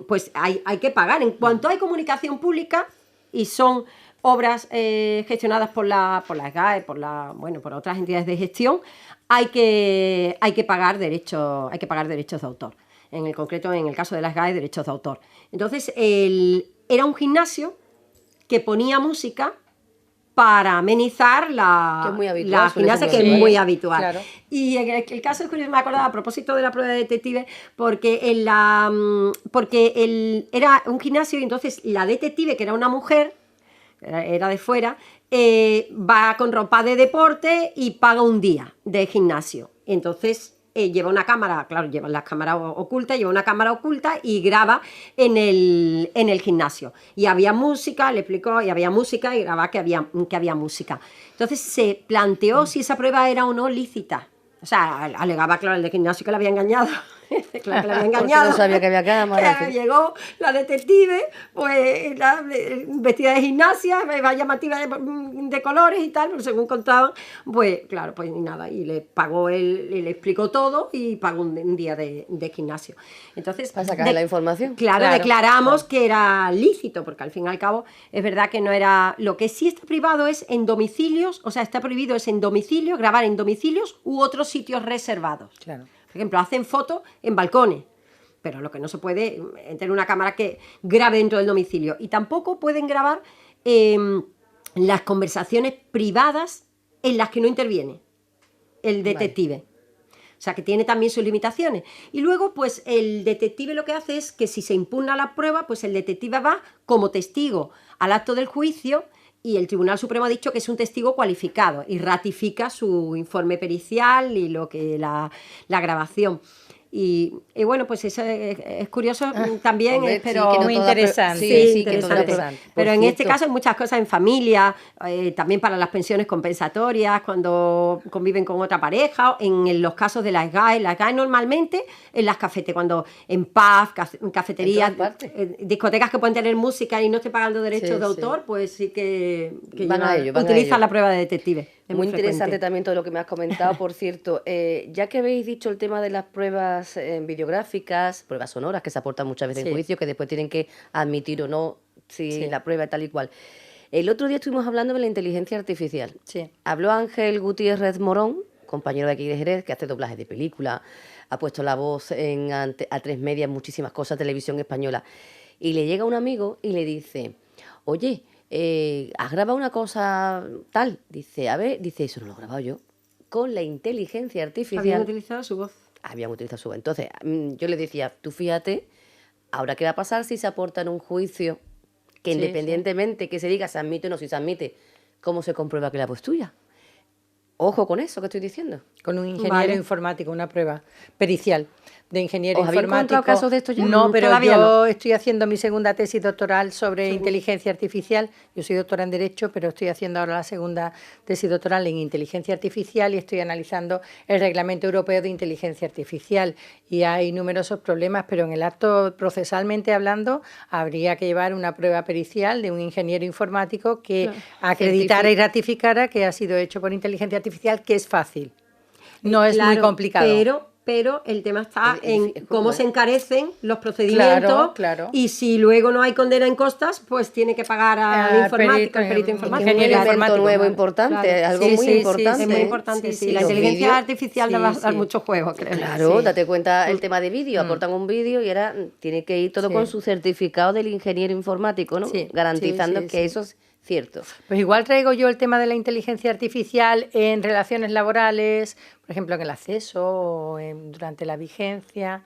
Pues hay que pagar. En cuanto hay comunicación pública y son obras gestionadas por la SGAE, por otras entidades de gestión, hay que pagar derechos de autor. En el concreto, en el caso de la SGAE, derechos de autor. Entonces, era un gimnasio que ponía música para amente la gimnasia, que es muy habitual. Claro. Y en el caso de curioso, me acordaba a propósito de la prueba de detective, porque era un gimnasio y entonces la detective, que era una mujer, era de fuera, va con ropa de deporte y paga un día de gimnasio. Entonces lleva una cámara, claro, lleva la cámara oculta, lleva una cámara oculta y graba en el gimnasio. Y había música, le explicó, y había música y grababa que había música. Entonces se planteó si esa prueba era o no lícita. O sea, alegaba, claro, el de gimnasio que la había engañado. Claro que la había engañado. Porque no sabía que había cámara. Llegó la detective, pues vestida de gimnasia, llamativa de colores y tal, pero según contaban, pues claro, pues nada, y le pagó le explicó todo y pagó un día de gimnasio. Entonces, para sacar la información. Claro, declaramos que era lícito, porque al fin y al cabo es verdad que no era. Lo que sí está privado es en domicilios, o sea, está prohibido es en domicilios, grabar en domicilios u otros sitios reservados. Claro. Por ejemplo, hacen fotos en balcones, pero lo que no se puede es tener una cámara que grabe dentro del domicilio. Y tampoco pueden grabar las conversaciones privadas en las que no interviene el detective. Vale. O sea, que tiene también sus limitaciones. Y luego, pues, el detective lo que hace es que si se impugna la prueba, pues el detective va como testigo al acto del juicio y el Tribunal Supremo ha dicho que es un testigo cualificado y ratifica su informe pericial y lo que la grabación. Y bueno, pues eso es curioso también, hombre, pero muy interesante. Sí, interesante. Pero en este caso hay muchas cosas en familia, también para las pensiones compensatorias, cuando conviven con otra pareja, en los casos de las GAE normalmente en las cafeterías, cuando en pubs, cafeterías, discotecas que pueden tener música y no esté pagando derechos de autor, pues sí que utilizan la prueba de detective. Muy interesante también todo lo que me has comentado. Por cierto, ya que habéis dicho el tema de las pruebas videográficas, pruebas sonoras que se aportan muchas veces en juicio, que después tienen que admitir o no si la prueba es tal y cual. El otro día estuvimos hablando de la inteligencia artificial. Sí. Habló Ángel Gutiérrez Morón, compañero de aquí de Jerez, que hace doblajes de película, ha puesto la voz en A3 Media en muchísimas cosas, televisión española. Y le llega un amigo y le dice, oye, ¿has grabado una cosa tal? Dice, a ver, eso no lo he grabado yo. Con la inteligencia artificial. Habían utilizado su voz. Entonces, yo le decía, tú fíjate, ahora qué va a pasar si se aporta en un juicio, que independientemente que se diga, se admite o no, si se admite, ¿cómo se comprueba que la voz es tuya? Ojo con eso que estoy diciendo. Con un ingeniero informático, una prueba pericial de ingeniero informático. ¿Habéis encontrado casos de esto ya? No, pero todavía yo estoy haciendo mi segunda tesis doctoral sobre inteligencia artificial. Yo soy doctora en Derecho, pero estoy haciendo ahora la segunda tesis doctoral en inteligencia artificial y estoy analizando el Reglamento Europeo de Inteligencia Artificial. Y hay numerosos problemas, pero en el acto, procesalmente hablando, habría que llevar una prueba pericial de un ingeniero informático que acreditara y ratificara que ha sido hecho por inteligencia artificial, que es fácil. No es muy complicado. Pero el tema está en cómo se encarecen los procedimientos y si luego no hay condena en costas, pues tiene que pagar al informático, al perito informático. Un elemento nuevo importante, algo muy importante. Es muy importante, la inteligencia artificial va a dar mucho juego, creo. Claro, date cuenta el tema de vídeo, aportan un vídeo y ahora tiene que ir todo con su certificado del ingeniero informático, ¿no? Garantizando que eso es cierto. Pues igual traigo yo el tema de la inteligencia artificial en relaciones laborales, por ejemplo, en el acceso o durante la vigencia,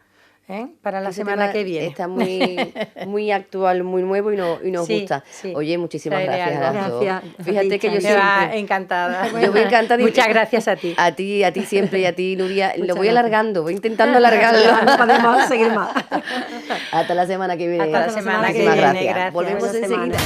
para la semana que viene. Está muy actual, muy nuevo y nos gusta. Sí. Oye, muchísimas gracias a las dos. Fíjate que yo siempre... encantada. Yo voy encantada. Muchas gracias a ti. A ti siempre y a ti, Nuria. Lo voy alargando, voy intentando alargarlo. No podemos seguir más. Hasta la semana que viene. Hasta la semana que viene. Gracias. Volvemos enseguida.